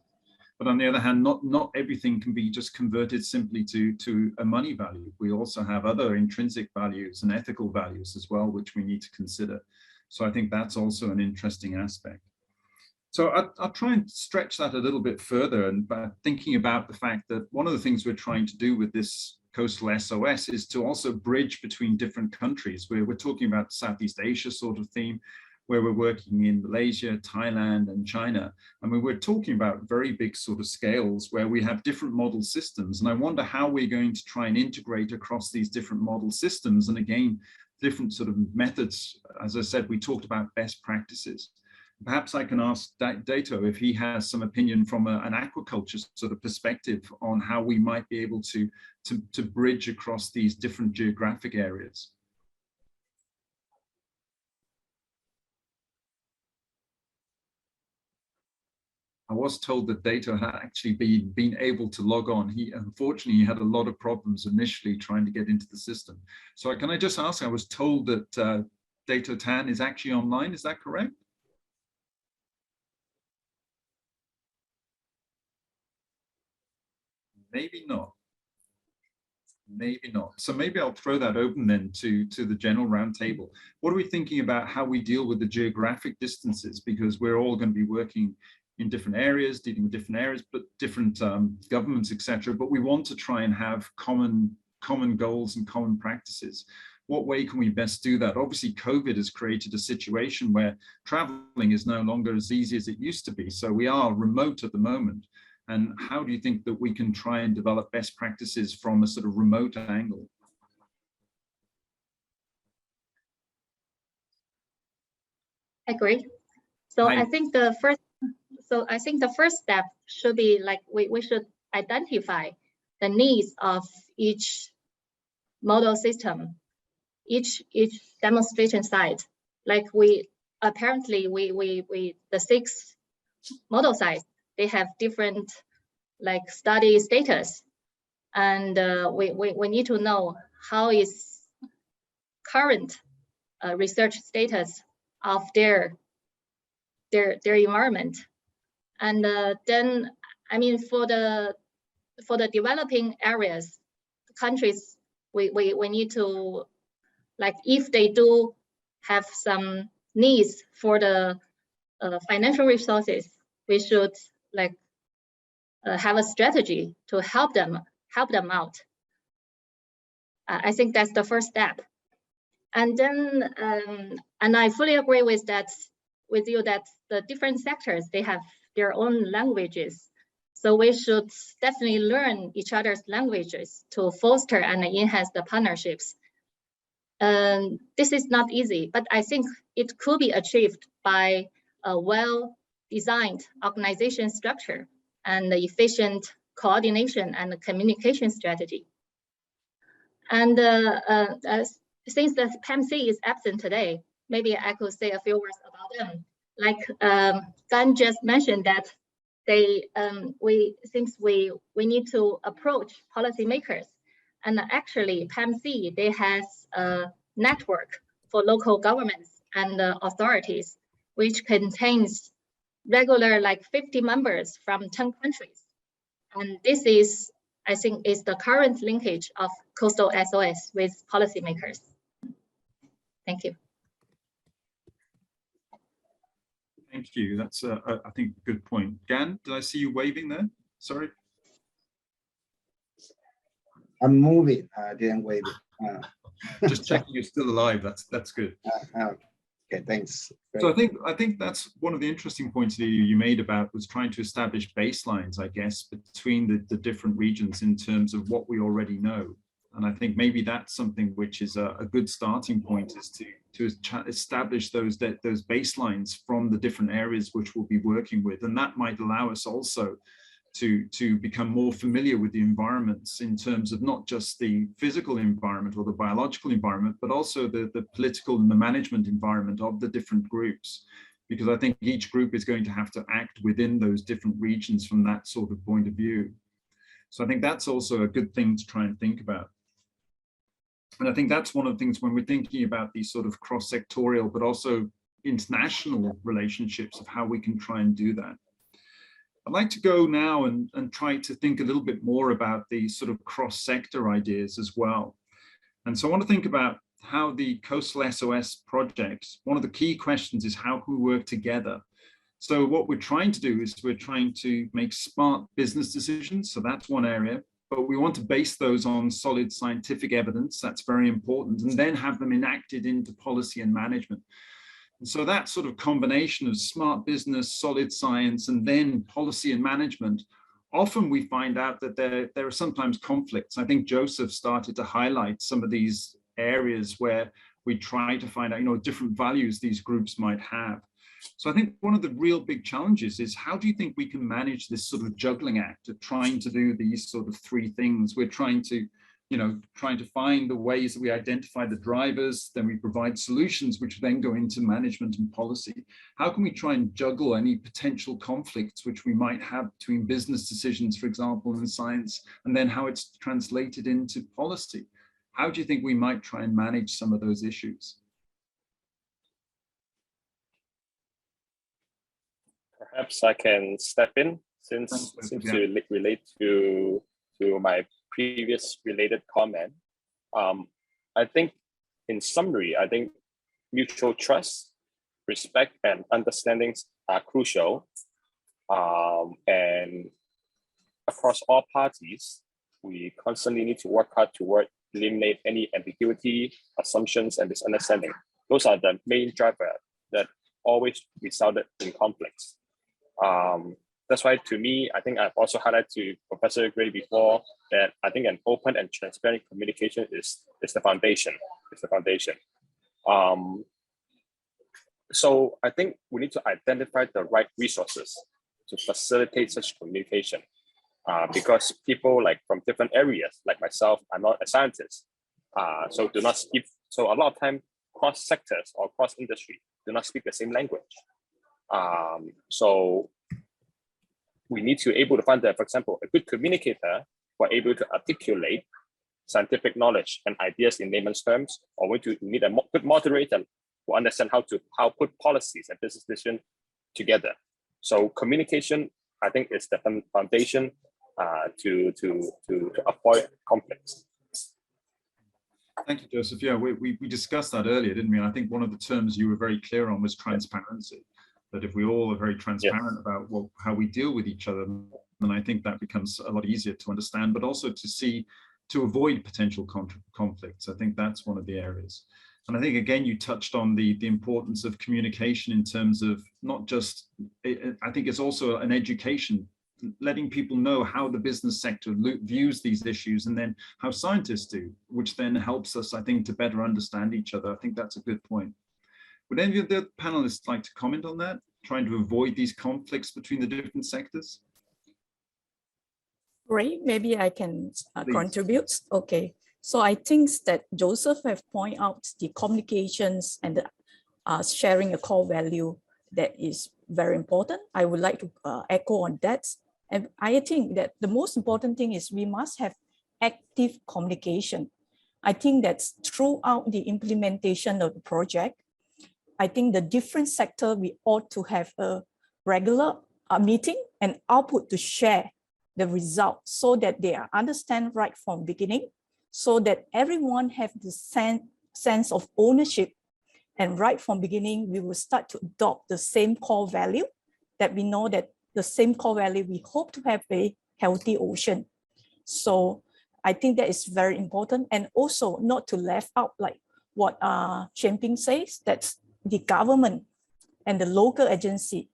But on the other hand, not everything can be just converted simply to a money value. We also have other intrinsic values and ethical values as well, which we need to consider. So I think that's also an interesting aspect. So I'll try and stretch that a little bit further, and by thinking about the fact that one of the things we're trying to do with this COASTAL-SOS is to also bridge between different countries, where we're talking about Southeast Asia sort of theme, where we're working in Malaysia, Thailand, and China. I mean, we're talking about very big sort of scales where we have different model systems. And I wonder how we're going to try and integrate across these different model systems. And again, different sort of methods. As I said, we talked about best practices. Perhaps I can ask Dato if he has some opinion from an aquaculture sort of perspective on how we might be able to bridge across these different geographic areas. I was told that Dato had actually been able to log on. Unfortunately, he had a lot of problems initially trying to get into the system. So can I just ask, I was told that Dato Tan is actually online, is that correct? Maybe not. Maybe not. So maybe I'll throw that open then to the general roundtable. What are we thinking about how we deal with the geographic distances? Because we're all going to be working in different areas, dealing with different areas, but different governments, etc. But we want to try and have common goals and common practices. What way can we best do that? Obviously, COVID has created a situation where traveling is no longer as easy as it used to be. So we are remote at the moment. And how do you think that we can try and develop best practices from a sort of remote angle? Agree. So I think the first step should be like we should identify the needs of each model system, each demonstration site. Like the 6 model sites, they have different like study status, and we need to know how is current research status of their environment. And then, I mean, for the developing areas, countries we need to, like, if they do have some needs for the financial resources, we should like have a strategy to help them out. I think that's the first step. And then, and I fully agree with you that the different sectors, they have their own languages. So we should definitely learn each other's languages to foster and enhance the partnerships. This is not easy, but I think it could be achieved by a well-designed organization structure and efficient coordination and communication strategy. And since the PAMC is absent today, maybe I could say a few words about them. Like Gan just mentioned that we need to approach policymakers, and actually PAMC, they has a network for local governments and authorities, which contains regular like 50 members from 10 countries. And this is, I think, is the current linkage of COASTAL-SOS with policymakers. Thank you. Thank you. That's, I think, a good point. Gan, did I see you waving there? Sorry. I'm moving. I didn't wave it. Just checking you're still alive. That's good. Okay, thanks. So I think that's one of the interesting points that you made about was trying to establish baselines, I guess, between the different regions in terms of what we already know. And I think maybe that's something which is a good starting point, is to establish those baselines from the different areas which we'll be working with. And that might allow us also to become more familiar with the environments in terms of not just the physical environment or the biological environment, but also the political and the management environment of the different groups. Because I think each group is going to have to act within those different regions from that sort of point of view. So I think that's also a good thing to try and think about. And I think that's one of the things when we're thinking about these sort of cross-sectorial, but also international relationships of how we can try and do that. I'd like to go now and try to think a little bit more about these sort of cross-sector ideas as well. And so I want to think about how the COASTAL-SOS project, one of the key questions is how can we work together? So what we're trying to do is we're trying to make smart business decisions. So that's one area, but we want to base those on solid scientific evidence. That's very important. And then have them enacted into policy and management. And so that sort of combination of smart business, solid science, and then policy and management, often we find out that there are sometimes conflicts. I think Joseph started to highlight some of these areas where we try to find out, different values these groups might have. So I think one of the real big challenges is how do you think we can manage this sort of juggling act of trying to do these sort of three things? We're trying to find the ways that we identify the drivers, then we provide solutions which then go into management and policy. How can we try and juggle any potential conflicts which we might have between business decisions, for example, and science, and then how it's translated into policy? How do you think we might try and manage some of those issues? Perhaps I can step in since you relate to my previous related comment. I think in summary, I think mutual trust, respect, and understandings are crucial. And across all parties, we constantly need to work hard toward eliminate any ambiguity, assumptions, and misunderstanding. Those are the main drivers that always resulted in conflicts. That's why, to me, I think I've also highlighted to Professor Gray before that I think an open and transparent communication is the foundation. It's the foundation. So I think we need to identify the right resources to facilitate such communication, because people like from different areas, like myself, I'm not a scientist, so do not speak. So a lot of time, cross sectors or cross industry do not speak the same language. So we need to be able to find that, for example, a good communicator who are able to articulate scientific knowledge and ideas in layman's terms, or we need a good moderator who understand how put policies and business decisions together. So communication, I think, is the foundation to avoid conflicts. Thank you, Joseph. Yeah, we discussed that earlier, didn't we? And I think one of the terms you were very clear on was transparency. That if we all are very transparent about how we deal with each other, then I think that becomes a lot easier to understand, but also to avoid potential conflicts. I think that's one of the areas. And I think, again, you touched on the importance of communication in terms of not just, I think it's also an education, letting people know how the business sector views these issues and then how scientists do, which then helps us, I think, to better understand each other. I think that's a good point. Would any of the panelists like to comment on that, trying to avoid these conflicts between the different sectors? Great, maybe I can contribute. Okay, so I think that Joseph have pointed out the communications and the sharing a core value that is very important. I would like to echo on that. And I think that the most important thing is we must have active communication. I think that's throughout the implementation of the project. I think the different sector, we ought to have a regular meeting and output to share the results so that they understand right from beginning, so that everyone have the sense of ownership. And right from beginning, we will start to adopt the same core value that we know that the same core value, we hope to have a healthy ocean. So I think that is very important. And also not to left out like what Champing says, that the government and the local agency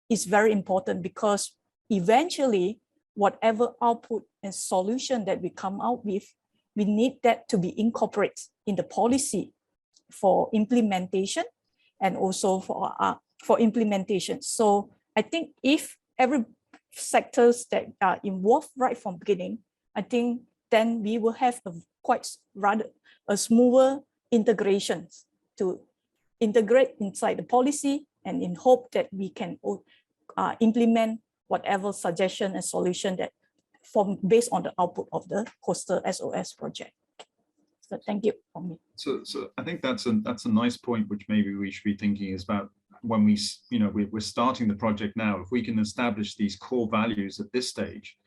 is very important, because eventually whatever output and solution that we come out with, we need that to be incorporated in the policy for implementation and also for implementation. So I think if every sectors that are involved right from beginning, I think then we will have a smoother integration to integrate inside the policy, and in hope that we can implement whatever suggestion and solution that based on the output of the COASTAL-SOS project. So thank you for me. So I think that's a nice point, which maybe we should be thinking is about when we're starting the project now. If we can establish these core values at this stage,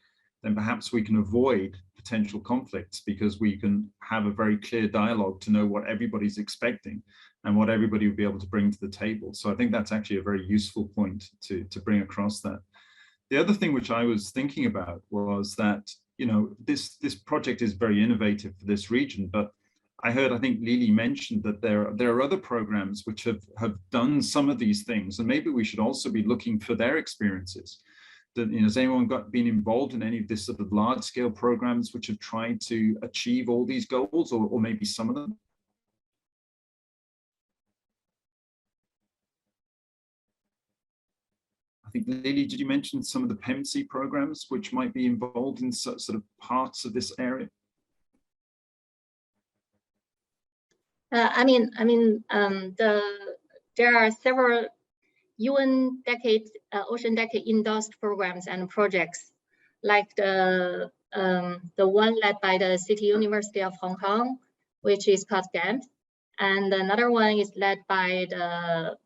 then perhaps we can avoid potential conflicts, because we can have a very clear dialogue to know what everybody's expecting and what everybody will be able to bring to the table. So I think that's actually a very useful point to bring across that. The other thing which I was thinking about was that, this project is very innovative for this region, but I think Lily mentioned that there are other programs which have done some of these things, and maybe we should also be looking for their experiences. Has anyone been involved in any of this sort of large-scale programs which have tried to achieve all these goals, or maybe some of them? I think, Lily, did you mention some of the PEMC programs which might be involved in sort of parts of this area? There are several UN Ocean Decade endorsed programs and projects, like the one led by the City University of Hong Kong, which is called GAMP, and another one is led by the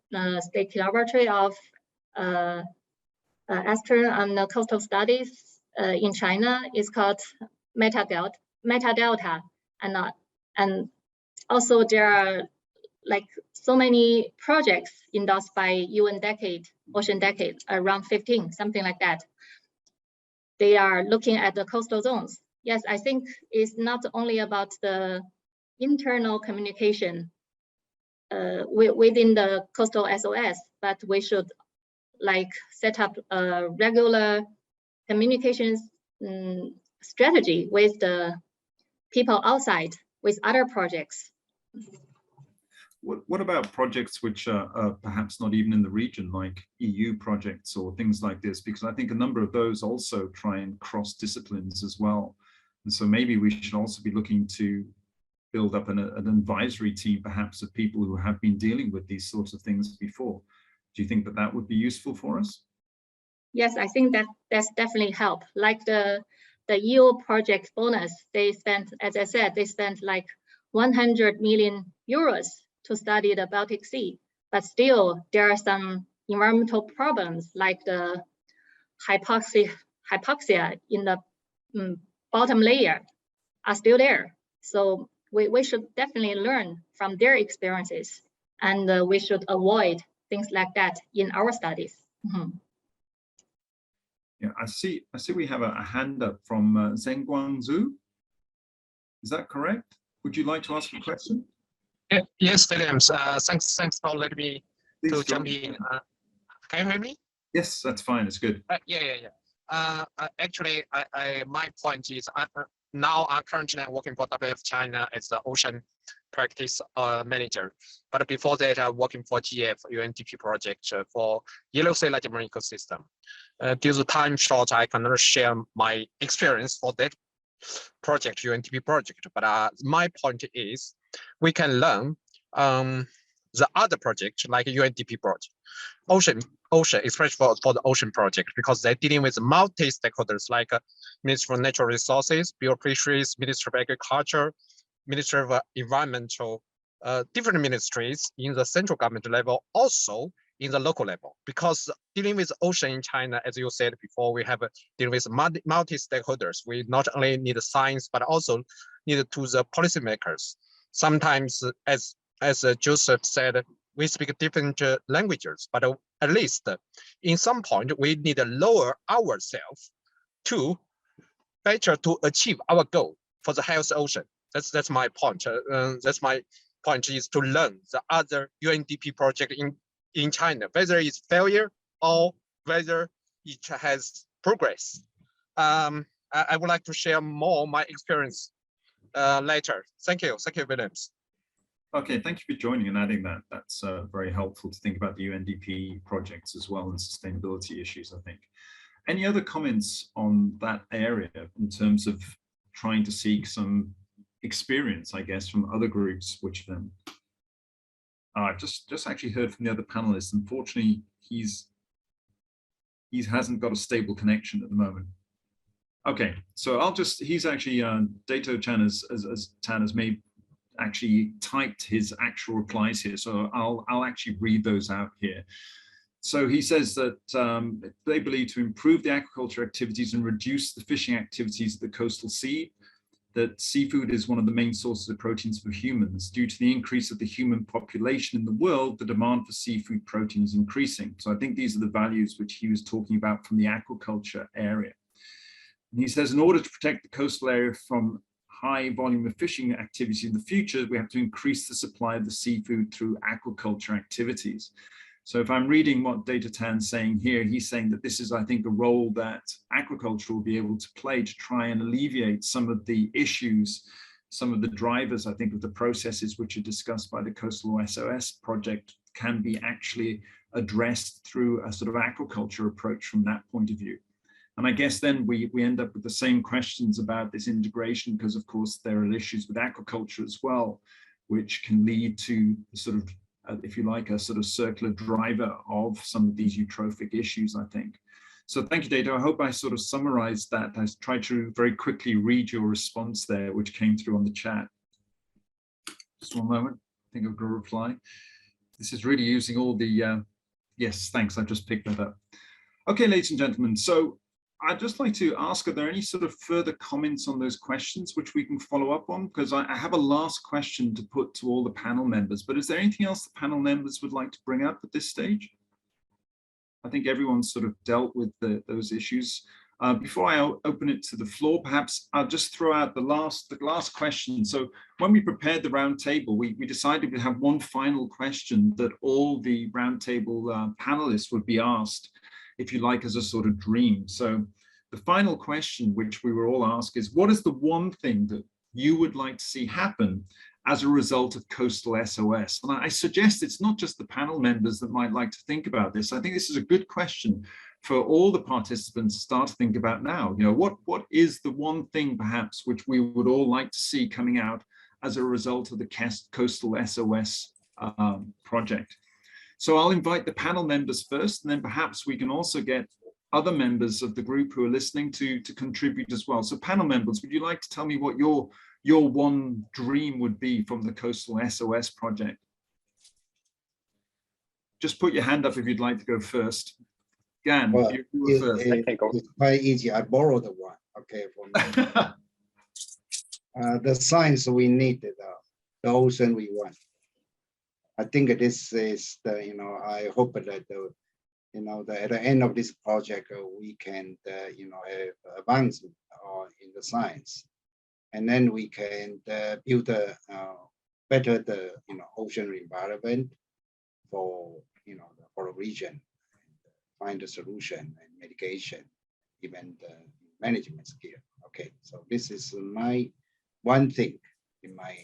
State Laboratory of Eastern and Coastal Studies in China. Is called Meta Delta, and also there are like so many projects endorsed by UN Ocean Decade, around 15, something like that. They are looking at the coastal zones. Yes, I think it's not only about the internal communication within the COASTAL-SOS, but we should like set up a regular communications strategy with the people outside, with other projects. What about projects which are perhaps not even in the region, like EU projects or things like this? Because I think a number of those also try and cross disciplines as well. And so maybe we should also be looking to build up an advisory team, perhaps, of people who have been dealing with these sorts of things before. Do you think that that would be useful for us? Yes, I think that's definitely help. Like the EU project bonus, they spent, as I said, they spent like 100 million euros to study the Baltic Sea, but still there are some environmental problems, like the hypoxia in the bottom layer are still there. So we should definitely learn from their experiences, and we should avoid things like that in our studies. Yeah, I see we have a hand up from Zheng Guangzhou. Is that correct? Would you like to ask a question? Yes, Williams. Thanks for letting me Please jump in. Can you hear me? Yes, that's fine. It's good. Actually, my point is now I'm currently working for WF China as the ocean practice manager. But before that, I'm working for GF UNDP project for yellow sea large marine ecosystem. Due to time short, I cannot share my experience for that project, UNDP project. But my point is, we can learn the other project like UNDP project, ocean, especially for the ocean project, because they're dealing with multi-stakeholders like Ministry of Natural Resources, Biofisheries, Ministry of Agriculture, Ministry of Environmental, different ministries in the central government level, also in the local level. Because dealing with ocean in China, as you said before, we have dealing with multi-stakeholders. We not only need science, but also need to the policymakers. Sometimes, as Joseph said, we speak different languages, but at least in some point, we need to lower ourselves to better to achieve our goal for the healthy ocean. That's my point. That's my point, is to learn the other UNDP project in China, whether it's failure or whether it has progress. I would like to share more my experience later. Thank you, Williams. Okay, thank you for joining and adding that. That's very helpful to think about the UNDP projects as well and sustainability issues, I think. Any other comments on that area in terms of trying to seek some experience, I guess, from other groups, which then I've just actually heard from the other panelists. Unfortunately, he hasn't got a stable connection at the moment. Okay, so he's actually Dato Chan has made actually typed his actual replies here, so I'll actually read those out here. So he says that they believe to improve the agriculture activities and reduce the fishing activities of the coastal sea, that seafood is one of the main sources of proteins for humans. Due to the increase of the human population in the world, the demand for seafood protein is increasing. So I think these are the values which he was talking about from the aquaculture area. And he says, in order to protect the coastal area from high volume of fishing activity in the future, we have to increase the supply of the seafood through aquaculture activities. So if I'm reading what Dato Tan's saying here, he's saying that this is, I think, a role that aquaculture will be able to play to try and alleviate some of the issues, some of the drivers, I think, of the processes which are discussed by the COASTAL-SOS project can be actually addressed through a sort of aquaculture approach from that point of view. And I guess then we end up with the same questions about this integration, because of course there are issues with aquaculture as well, which can lead to sort of, if you like, a sort of circular driver of some of these eutrophic issues, I think. So thank you, Dato. I hope I sort of summarized that. I tried to very quickly read your response there, which came through on the chat. Just one moment, I think I've got a reply. This is really using all the, yes, thanks, I've just picked that up. Okay, ladies and gentlemen, so I'd just like to ask, are there any sort of further comments on those questions which we can follow up on? Because I have a last question to put to all the panel members, but is there anything else the panel members would like to bring up at this stage? I think everyone's sort of dealt with those issues. Before I open it to the floor, perhaps I'll just throw out the last question. So when we prepared the roundtable, we decided to have one final question that all the roundtable panelists would be asked, if you like, as a sort of dream. So the final question which we were all asked is, what is the one thing that you would like to see happen as a result of COASTAL-SOS? And I suggest it's not just the panel members that might like to think about this. I think this is a good question for all the participants to start to think about now. You know, what is the one thing perhaps which we would all like to see coming out as a result of the COASTAL-SOS project? So I'll invite the panel members first, and then perhaps we can also get other members of the group who are listening to contribute as well. So panel members, would you like to tell me what your one dream would be from the COASTAL-SOS project? Just put your hand up if you'd like to go first. Gan, well, you were first. It's quite easy. I borrowed one. Okay, from the science we need, the ocean we want. I think this is the, I hope that at the end of this project, we can, advance in the science, and then we can build a better ocean environment for for the region, find a solution and mitigation, even the management skill. Okay, so this is my one thing in my.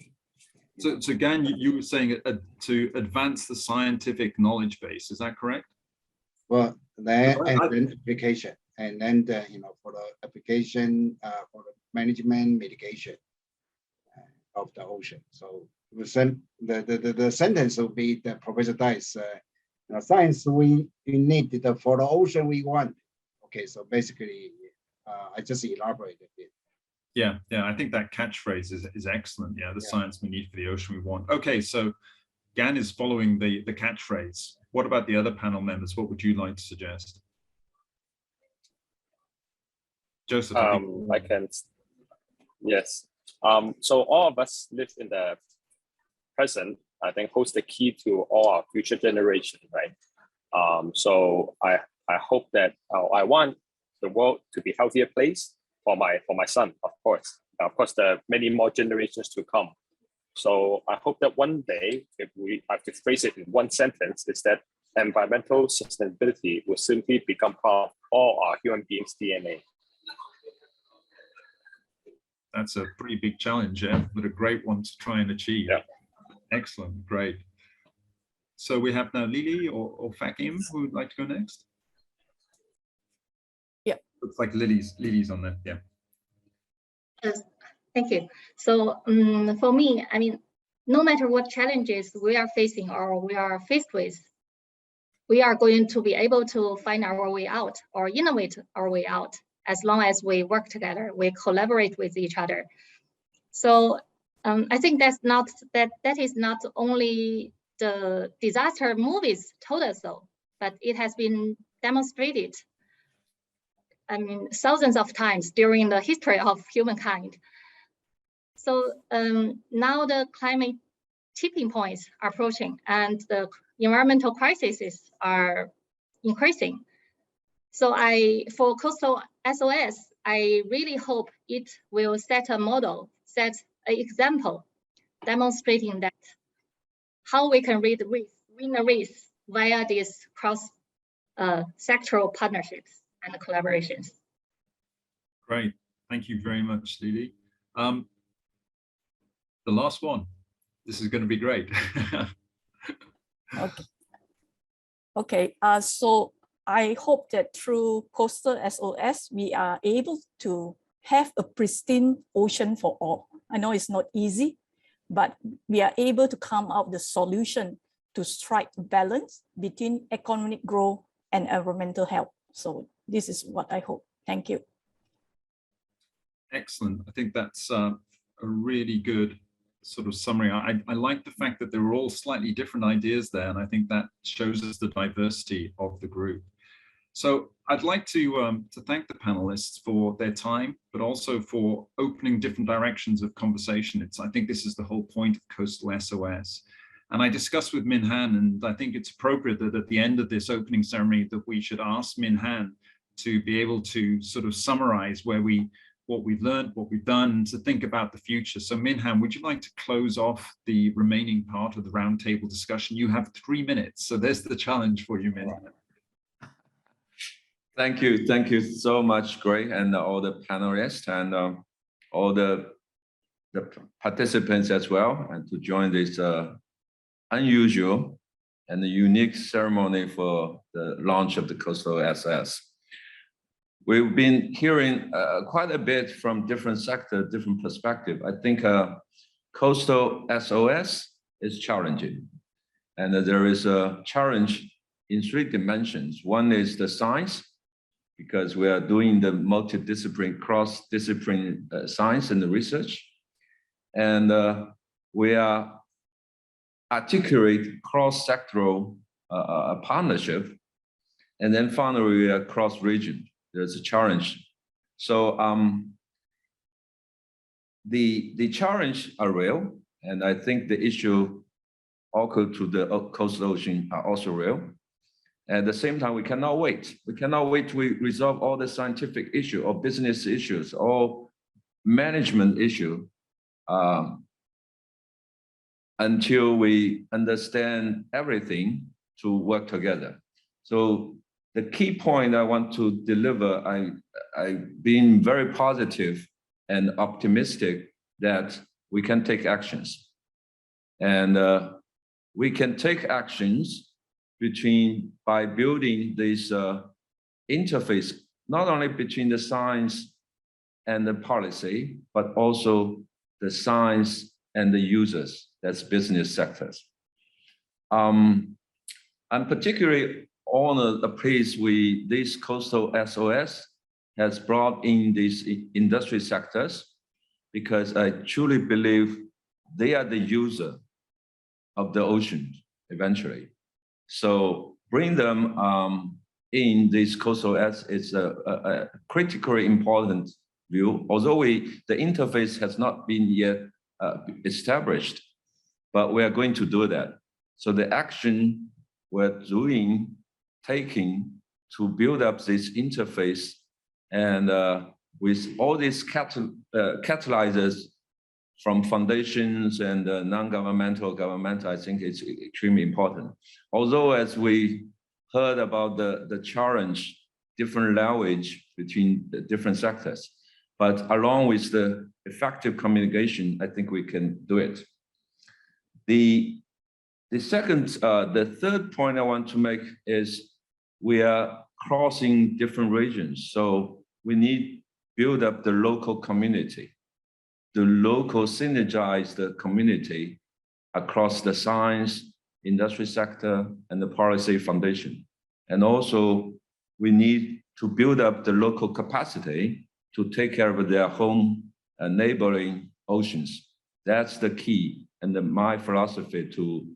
So Gan, you were saying to advance the scientific knowledge base, is that correct? Well, then application, and then for the application for the management mitigation of the ocean. So the sentence will be the Professor Dice, science we need for the ocean we want. Okay, so basically, I just elaborated it. Yeah, I think that catchphrase is excellent. Yeah, the science we need for the ocean we want. Okay, so Gan is following the catchphrase. What about the other panel members? What would you like to suggest? Joseph. I can, yes. So all of us live in the present, I think holds the key to all our future generations, right? So I hope that I want the world to be a healthier place for my son, of course. Of course, there are many more generations to come. So I hope that one day, if we have to phrase it in one sentence, is that environmental sustainability will simply become part of all our human beings' DNA. That's a pretty big challenge, but a great one to try and achieve. Yeah. Excellent, great. So we have now Lily or Fakim who would like to go next. Yeah. Looks like Lily's on there. Yeah. Yes, thank you. So for me, I mean, no matter what challenges we are facing or we are faced with, we are going to be able to find our way out or innovate our way out as long as we work together, we collaborate with each other. So I think that is not only the disaster movies told us so, but it has been demonstrated, I mean, thousands of times during the history of humankind. So now the climate tipping points are approaching and the environmental crises are increasing. So for COASTAL-SOS, I really hope it will set a model, set an example, demonstrating that how we can win the race via these cross-sectoral partnerships and collaborations. Great, thank you very much, Lily. The last one. This is going to be great. Okay. So I hope that through COASTAL-SOS, we are able to have a pristine ocean for all. I know it's not easy, but we are able to come out with the solution to strike balance between economic growth and environmental health. So this is what I hope. Thank you. Excellent. I think that's a really good sort of summary. I like the fact that there were all slightly different ideas there, and I think that shows us the diversity of the group. So I'd like to thank the panelists for their time, but also for opening different directions of conversation. I think this is the whole point of COASTAL-SOS. And I discussed with Min Han, and I think it's appropriate that at the end of this opening ceremony that we should ask Min Han to be able to sort of summarize what we've learned, what we've done, to think about the future. So Min Han, would you like to close off the remaining part of the roundtable discussion? You have 3 minutes, so there's the challenge for you, Min Han. Thank you so much, Greg, and all the panelists and all the participants as well, and to join this unusual and unique ceremony for the launch of the COASTAL-SOS. We've been hearing quite a bit from different sectors, different perspectives. I think COASTAL-SOS is challenging, and there is a challenge in 3 dimensions. One is the science, because we are doing the multidisciplinary, cross-discipline science and the research. And we are articulate cross-sectoral partnership. And then finally, we are cross-region. There's a challenge. So the challenge are real, and I think the issue occurred to the coastal ocean are also real. At the same time, we cannot wait. We cannot wait to resolve all the scientific issue or business issues or management issue until we understand everything to work together. So the key point I want to deliver, I've been very positive and optimistic that we can take actions. And we can take actions by building this interface, not only between the science and the policy, but also the science and the users, that's business sectors. I'm particularly honored, pleased with this COASTAL-SOS has brought in these industry sectors, because I truly believe they are the user of the ocean eventually. So bring them in this COASTAL-SOS is a critically important view, although the interface has not been yet established, but we are going to do that. So the action we're taking to build up this interface, and with all these catalyzers from foundations and non-governmental, governmental, I think it's extremely important. Although as we heard about the challenge, different language between the different sectors, but along with the effective communication, I think we can do it. The third point I want to make is we are crossing different regions. So we need to build up the local community, the local synergize the community across the science, industry sector, and the policy foundation. And also we need to build up the local capacity to take care of their home and neighboring oceans. That's the key and my philosophy to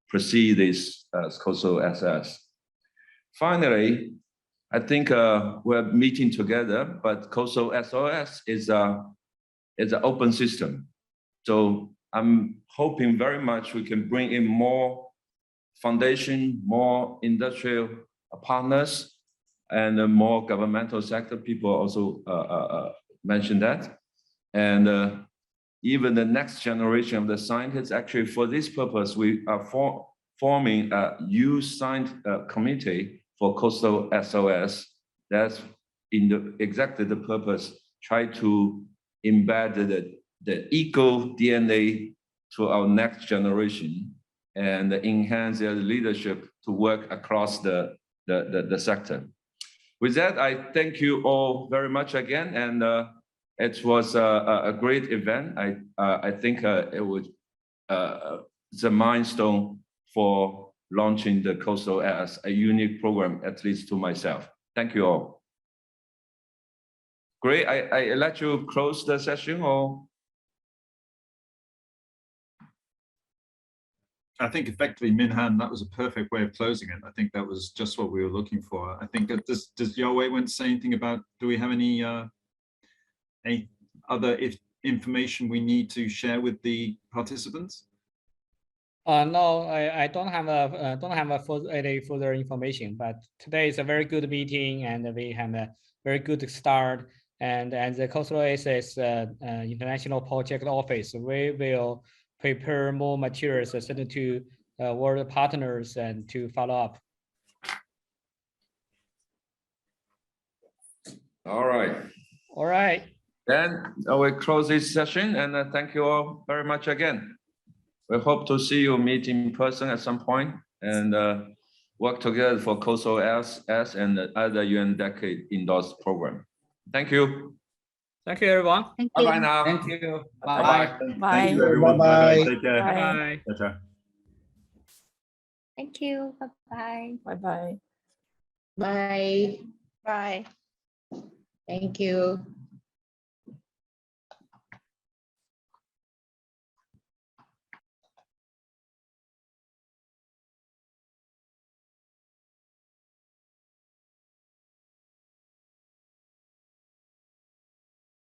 proceed this COASTAL-SOS. Finally, I think we're meeting together, but COASTAL-SOS is an open system. So I'm hoping very much we can bring in more foundation, more industrial partners, and more governmental sector. People also mentioned that. And even the next generation of the scientists, actually for this purpose, we are forming a youth science committee for COASTAL-SOS. That's exactly the purpose, try to embed the eco DNA to our next generation and enhance their leadership to work across the sector. With that, I thank you all very much again, and it was a great event. I think it was it's a milestone for launching the COASTAL as a unique program, at least to myself. Thank you all. Great, I let you close the session, or? I think effectively, Minhan, that was a perfect way of closing it. I think that was just what we were looking for. I think does Yowei want to say anything about, do we have any other information we need to share with the participants? No, I don't have any further information, but today is a very good meeting and we have a very good start. And as the COASTAL-SOS International Project Office, we will prepare more materials sent to world partners and to follow up. All right. All right. Then I will close this session, and thank you all very much again. We hope to see you meet in person at some point and work together for COASTAL-SOS and the other UN Decade endorsed program. Thank you. Thank you, everyone. Bye-bye now. Thank you. Bye-bye. Bye. Thank you, everyone. Bye-bye. Take care. Bye. Bye. Thank you. Bye-bye. Bye-bye. Bye. Bye. Thank you.